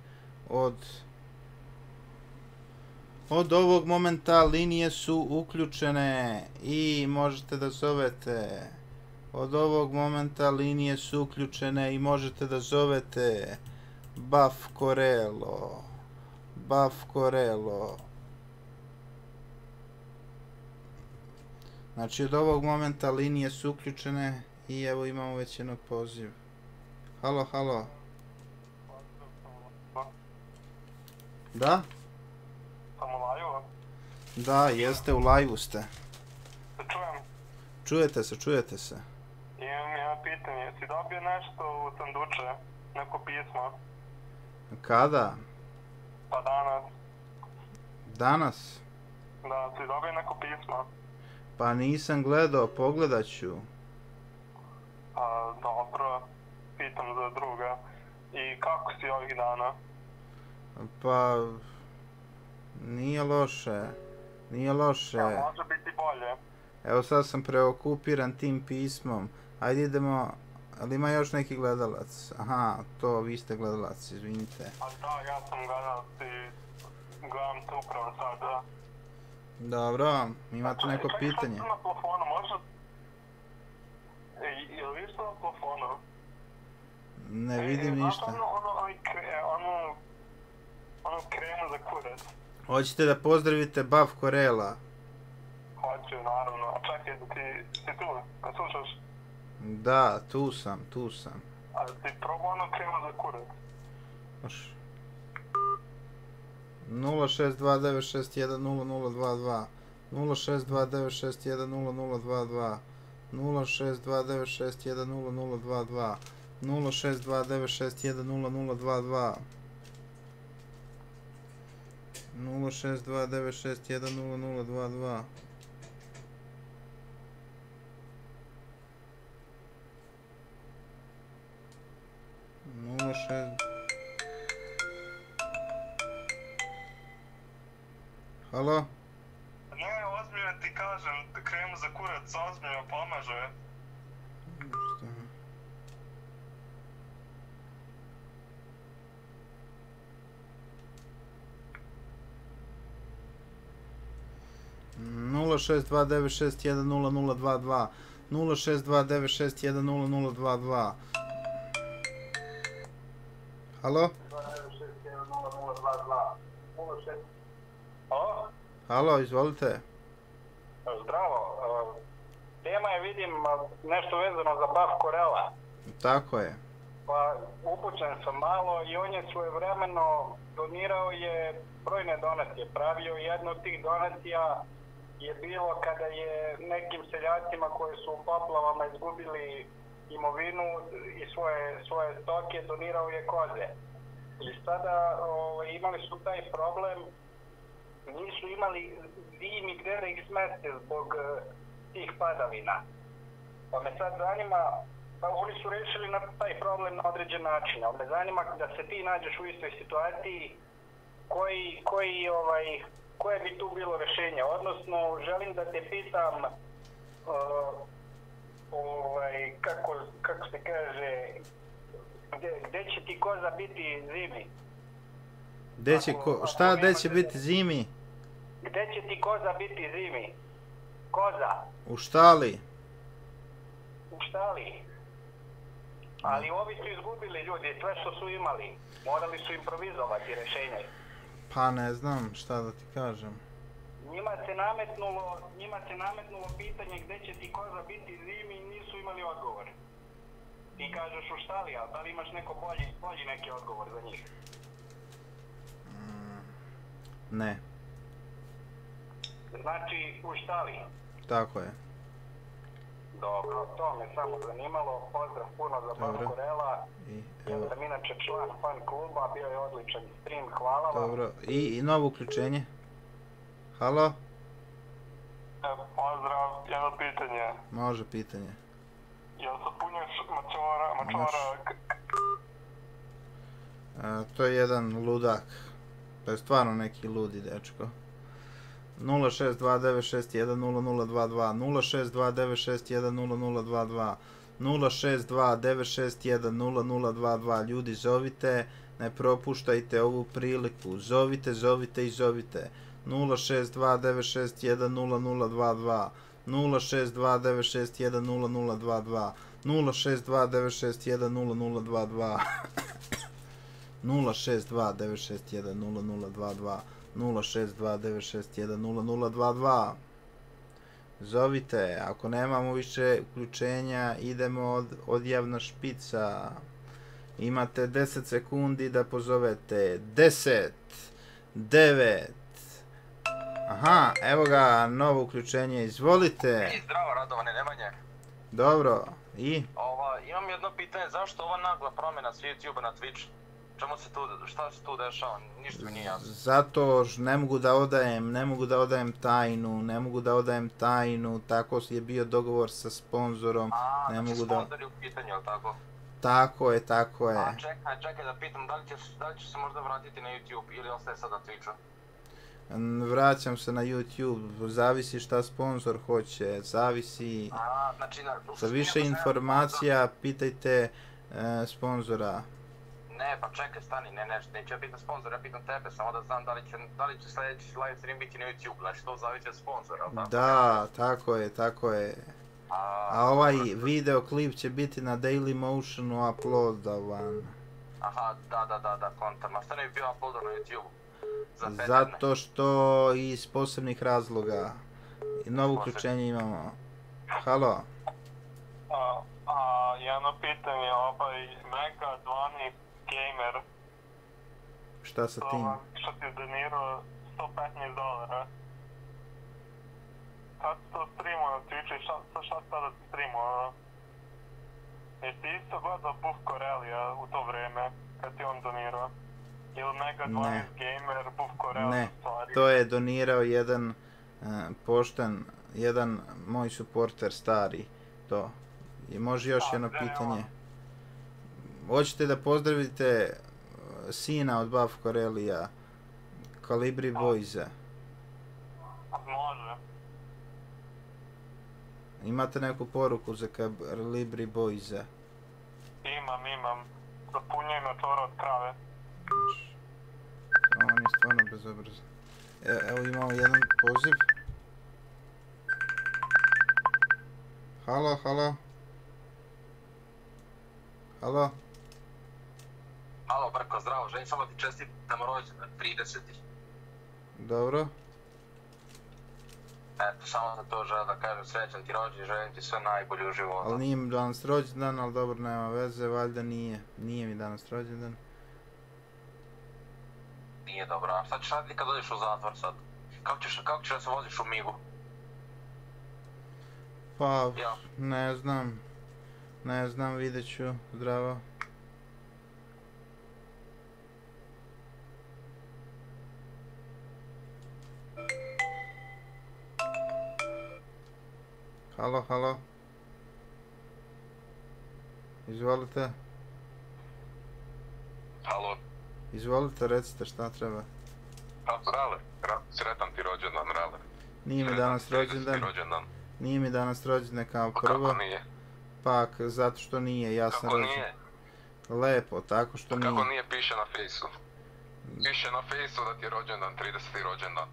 Od ovog momenta linije su uključene i možete da zovete. Od ovog momenta linije su uključene i možete da zovete Buff Corello. Buff Corello. Znači od ovog momenta linije su uključene i evo imamo već jednog poziv. Halo, halo. Da? Sam u live-u? Da, jeste, u live-u ste. Se čujem? Čujete se. Imam jedno pitanje, si dobio nešto u sanduče? Neko pismo? Kada? Pa danas. Danas? Da, si dobio neko pismo? Pa nisam gledao, pogledat ću. Pa dobro, pitam za druga. I kako si ovih dana? Pa... Nije loše. Nije loše. Ja, može biti bolje. Evo sad sam preokupiran tim pismom. Ajde idemo... Ali ima još neki gledalac? Aha, to vi ste gledalac, izvinite. A da, ja sam gledalac i gledam te upravo sad, da. Dobro, imate neko pitanje? Šta na plafonu, može? Jel vidiš to na plafonu? Ne vidim ništa. Znaš ono kremu za kurac? Hoćete da pozdravite Buff Corella? Hoću, naravno. A čekaj, ti tu, kad slušaš? Da, tu sam. A ti probao ono kremu za kurac? Može. 0629610022 0629610022 0629610022 0629610022 0629610022 Halo? Ne, ozbiljno ti kažem, kremu za kurac ozbiljno pomaže. Nula 0629610022 0629610022 Halo? Halo, izvolite. Zdravo, tema je, vidim, nešto vezano za Buff Corella. Tako je. Pa upućen sam malo i on je svojevremeno donirao je brojne donacije. Pravio jednu od tih donacija je bilo kada je nekim seljacima koji su u poplavama izgubili imovinu i svoje stoke, donirao je koze. I sada imali su taj problem, nisu imali zimi gdje da ih smeste zbog tih padavina. Pa me sad zanima, pa oni su rešili na taj problem na određen način, ali me zanima da se ti nađeš u istoj situaciji, koje bi tu bilo rešenje. Odnosno, želim da te pitam, kako se kaže, gde će ti koza biti zimi? Šta gde će biti zimi? Gde će ti koza biti zimi? Koza. U štali. U štali. Ali ovi su izgubili ljudi, sve što su imali. Morali su improvizovati rešenje. Pa ne znam šta da ti kažem. Njima se nametnulo pitanje gde će ti koza biti zimi i nisu imali odgovor. Ti kažeš u štali, ali da li imaš neko bolji neki odgovor za njih? Ne. Znači u štali? Tako je. Dobro, to me samo zanimalo. Pozdrav puno za Buff Corella. Ja sam inače član fan kluba, bio je odličan stream, hvala vam. Dobro, i novo uključenje. Halo? Pozdrav, jedno pitanje. Može pitanje. Jel se punješ mačora? To je jedan ludak. To je stvarno neki ludi dečko. 06296100022 06296100022 06296100022. Ljudi, zovite, ne propuštajte ovu priliku. Zovite, zovite i zovite. 06296100022 06296100022 06296100022 06296100022 06296100022. Zovite, ako nemamo više uključenja, idemo od odjavna špica. Imate 10 sekundi da pozovete. 10, 9. Aha, evo ga, novo uključenje, izvolite. Zdravo, Radovane, Nemanje. Dobro, i? Imam jedno pitanje, zašto ova nagla promjena s YouTube na Twitch? Šta se tu dešava? Ništa mi nije jasno. Zato ne mogu da odajem tajnu, tako je bio dogovor sa sponzorom. Znači sponzor je u pitanju, jel tako? Tako je. Čekaj da pitam, da li će se možda vratiti na YouTube ili ostaje sad na Twitchu? Vraćam se na YouTube, zavisi šta sponzor hoće, zavisi. Za više informacija pitajte sponzora. Ne, pa čekaj, stani, neću ja pitam sponzora, ja pitam tebe, samo da znam da li će sljedeći live stream biti na YouTube, znači to zavisi od sponzora, ali tako? Da, tako je. A ovaj videoklip će biti na Dailymotionu uploadovan. Aha, da, kontam, a šta ne bi bio uploadan na YouTube? Zato što iz posebnih razloga. Novo uključenje imamo. Halo? Jedno pitanje, Mega 12 Gamer. Šta sa tim? Što ti je donirao $115. Kad si to streamao na Twitchu i šta sada ti streamao? Jesi isto gledao Buff Corellia u to vreme, kad ti on donirao? Ili Mega 12 Gamer, Buff Corellia? Ne, to je donirao jedan pošten, jedan moj supporter stari, to. I može još jedno pitanje. Hoćete da pozdravite sina od Buff Corellia, Calibri Boysa? Može. Imate neku poruku za Calibri Boysa? Imam. Zapunjujem motora od krave. On je stvarno bezobrazan. Evo imamo jedan poziv. Halo? Halo, Brko, zdravo, želim samo ti čestitam rođendan, 30. Dobro. Eto, samo za to želim da kažem srećan ti rođendan, želim ti sve najbolje u životu. Ali nije mi danas rođendan, ali dobro, nema veze, valjda nije. Nije mi danas rođendan. Nije dobro, a šta ćeš raditi kad dođeš u zatvor sad? Kako ćeš da se voziš u Migu? Pa, ne znam, vidjet ću, zdravo. Halo? Izvolite. Halo? Izvolite, recite šta treba. Rale, sretan ti rođendan, Rale. Nije mi danas rođendan. Nije mi danas rođendan kao prvo. Kako nije? Pak, zato što nije, ja sam rođen. Kako nije? Lepo, tako što nije. Kako nije, piše na fejsu. Piše na fejsu da ti je rođendan, 30. rođendan.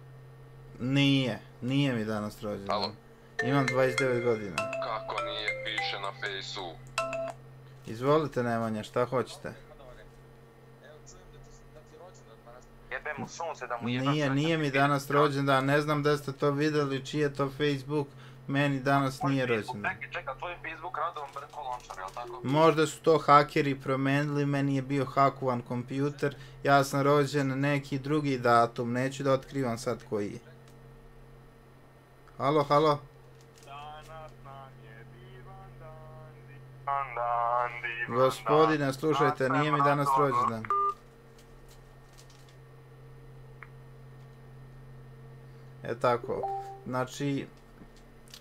Nije mi danas rođendan. Halo? Imam 29 godina. Kako nije, piše na fejsu. Izvolite, Nemanja, šta hoćete? Jebemo sunce da mu jednom... Nije mi danas rođendan, ne znam da ste to vidjeli, čiji je to Facebook, meni danas nije rođendan. Čekaj, tvoj Facebook Radovan Brko Lončar, jel tako? Možda su to hakeri promenili, meni je bio hakovan kompjuter, ja sam rođen neki drugi datum, neću da otkrivam sad koji je. Halo? Gospodine, slušajte, nije mi danas rođendan. Tako, znači,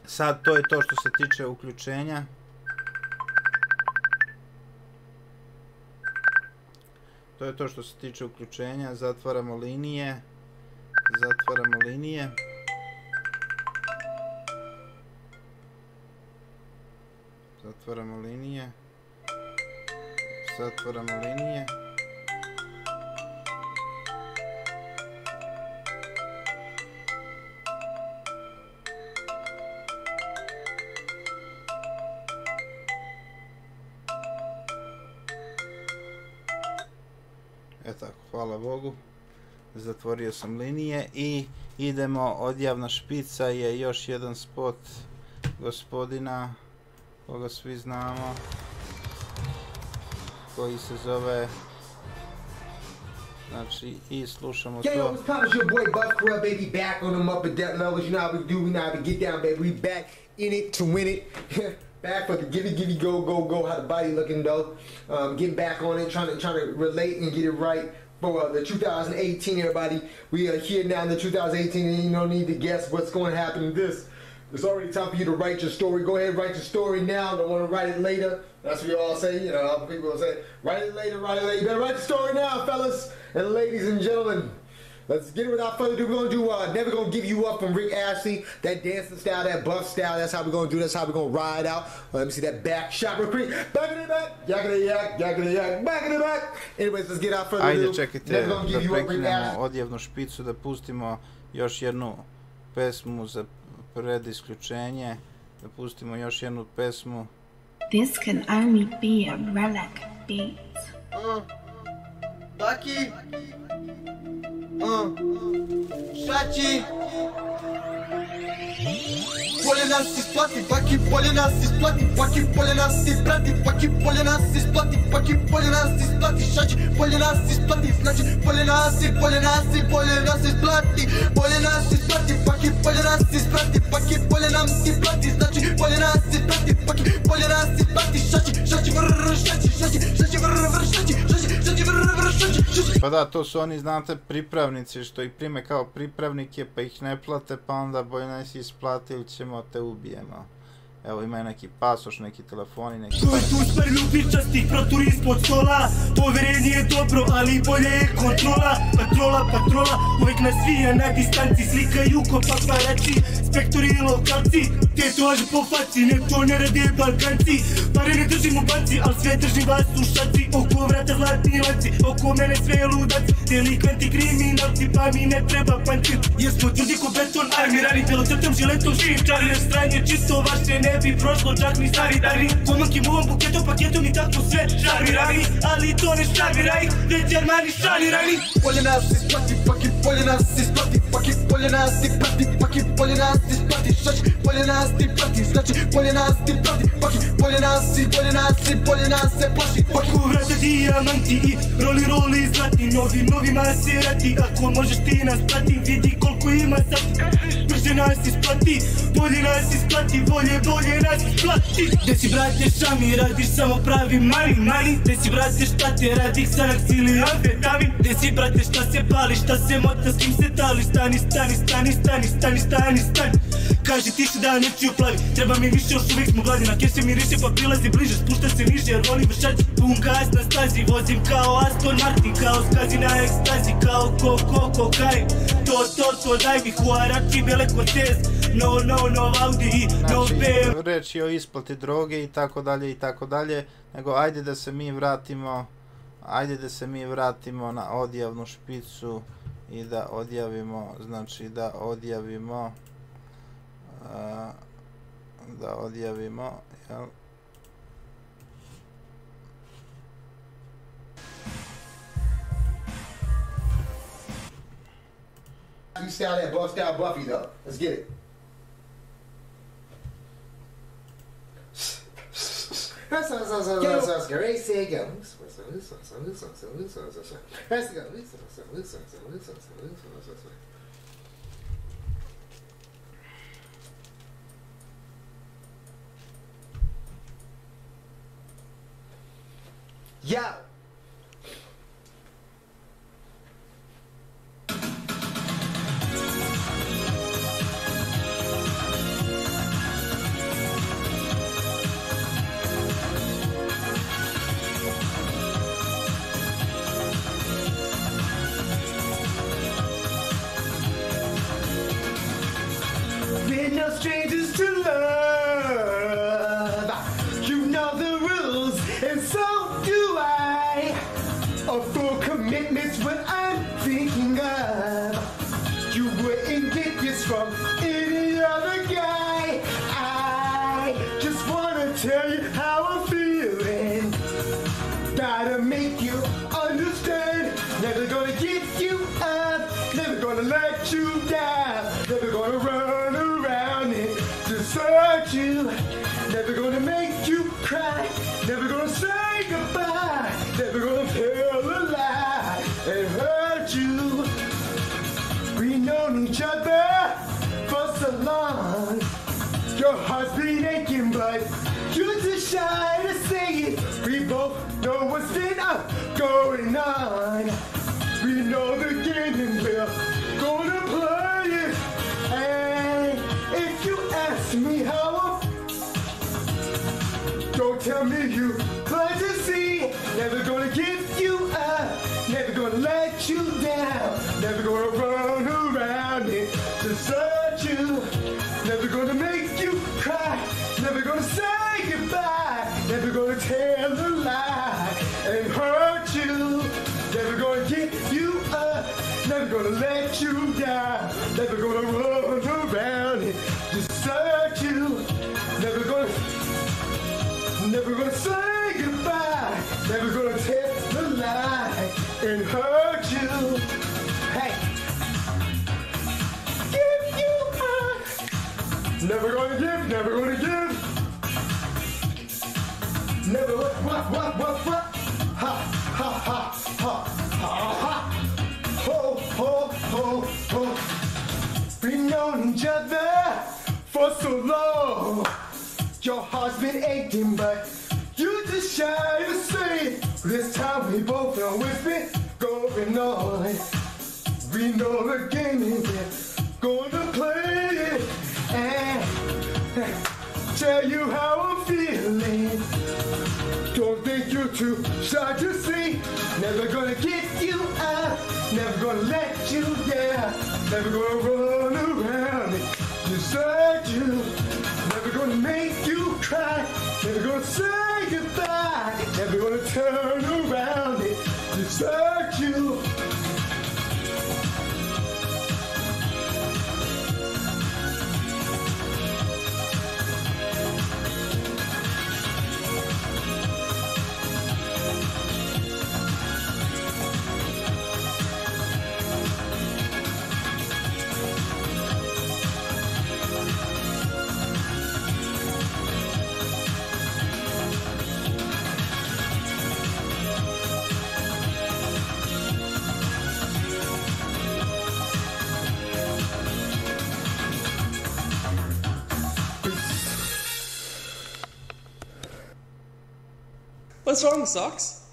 sad to je to što se tiče uključenja. To je to što se tiče uključenja, zatvaramo linije. Zatvaramo linije. Zatvaramo linije. Eto, hvala Bogu. Zatvorio sam linije i idemo, odjavna špica je još jedan spot gospodina koga svi znamo, koji se zove, znači, i slušamo to. Yo, what's poppin'? It's your boy Buff Corrupt, baby, back on them up at that levels. You know how we do, we know how we get down, baby. We back in it to win it. Back for the giddy, go, how the body looking though. Getting back on it, trying to relate and get it right for the 2018, everybody. We are here now in the 2018, and you don't need to guess what's going to happen in this. It's already time for you to write your story. Go ahead, write your story now. Don't want to write it later. That's what you all say. You know, other people will say, write it later, write it later. You better write the story now, fellas and ladies and gentlemen. Let's get it without further ado. We're going to do Never Gonna Give You Up from Rick Astley. That dancing style, that buff style, that's how we're going to do this. How we're going to ride out. Let me see that back shot real quick. Back in the back. Yakety yak, yakety yak. Back in the back. Anyways, let's get out further ado. Ajde, čekajte da prekinemo odjavnu špicu, da pustimo još jednu pesmu za pred isključenje. Da pustimo još jednu pesmu. This can only be a relic beat. Bucky. Šači. Bolje nas isplati, Bucky, bolje nas isplati, Bucky, bolje nas isplati, Bucky, bolje nas isplati, Bucky, bolje nas isplati, Šači, bolje nas isplati, znači bolje nas isplati, bolje nas isplati, Bucky, bolje nas isplati, Bucky, bolje nam isplati, znači bolje nas isplati, Bucky, bolje nas isplati, Šači, vrr, Šači, vrr, Šači. Pa da, to su oni, znate, pripravnici što ih prime kao pripravnike pa ih ne plate, pa onda bolje nas isplati ili ćemo te ubijemo. Evo, imaju neki pasoš, neki telefoni, neki... To je tu spremlju pičastih proturi ispod stola. Poverenje je dobro, ali bolje je kontrola. Patrola, uvijek nas svija na distanci. Slikaju ko paparaci, spektori i lokalci. Tetovaži po faci, ne to ne rade Balkanci. Pare ne držim u banci, al sve držim vas u šaci. Oko vrata zlatni lanci, oko mene sve je ludaci. Delikventi, kriminalci, pa mi ne treba pancir. Jer smo tvrdi ko beton, armirani, belocrtom, žiletom, živim čari. Naš stranje čisto, vaše ne bi prošlo, čak ni stari dari. Pomanki mu ovom buketom, paketom i tako sve šarmirani. Ali to ne šarmirani, već Armani šarmirani. Bolje nas isplati, Bucky, bolje nas isplati, Bucky, bolje nas isplati, Bucky, bolje nas isplati, Šači, bolje nas isplati, znači bolje nas isplati, Bucky, bolje nas se plaši. Oko vrata dijamanti i roli zlati, novi maserati. Ako možeš ti nas plati, vidi koliko ima sati. Brže nas isplati, bolje nas isplati, bolje nas isplati. Gde si brate Šami, radiš samo pravi money. Gde si brate šta te radi Xanax ili amfetamin. Gde si brate šta se pali, šta se mota, s kim se tali. Stani. Kaži ti se da ne čiju plavi, treba mi više, još uvijek smo gladni. Na keše mi riše pa prilazi bliže, spušta se niže jer volim vršači. Pun gas na stazi, vozim kao Aston Martin, kao skazi na ekstazi, kao kokain. To, daj mi huarači, bele Cortez, no Audi i no BMW. Znači, reč je o isplati droge i tako dalje, nego ajde da se mi vratimo na odjavnu špicu i da odjavimo, znači da odjavimo, jel? You style that buff style Buffy though. Let's get it. Yo. We're no strangers to love. You know A full commitment's what I'm thinking of. You wouldn't get this from any other guy. I just wanna tell you how I'm feeling. Gotta make you understand. Never gonna give you up. Never gonna let you down. Never gonna run around and desert you. Never gonna make you cry. Never gonna say goodbye. Never gonna tell a lie and hurt you. We known each other for so long. Your heart's been aching, but you're too shy to say it. We both know what's been going on. We know the game and we're gonna play it. And if you ask me how don't tell me you plan to see. Never gonna give you up. Never gonna let you down. Never gonna run around and desert you. Never gonna make you cry. Never gonna say goodbye. Never gonna tell a lie and hurt you. Never gonna give you up. Never gonna let you down. Never gonna run around and desert you. Never gonna say goodbye. Never gonna tell the lie and hurt you. Hey, give you up. Never gonna give. Never gonna give. Never what? Ha ha ha ha ha ha. Ho ho ho ho. We've known each other for so long. Your heart's been aching, but you just shy to say it. This time we both know what's been going on. We know the game and we're gonna play it. And tell you how I'm feeling. Don't think you're too shy to see. Never gonna get you up. Never gonna let you down. Never gonna run around and desert you. Never gonna make you cry. Never gonna say goodbye. Never gonna turn around and desert you. What's wrong, Socks?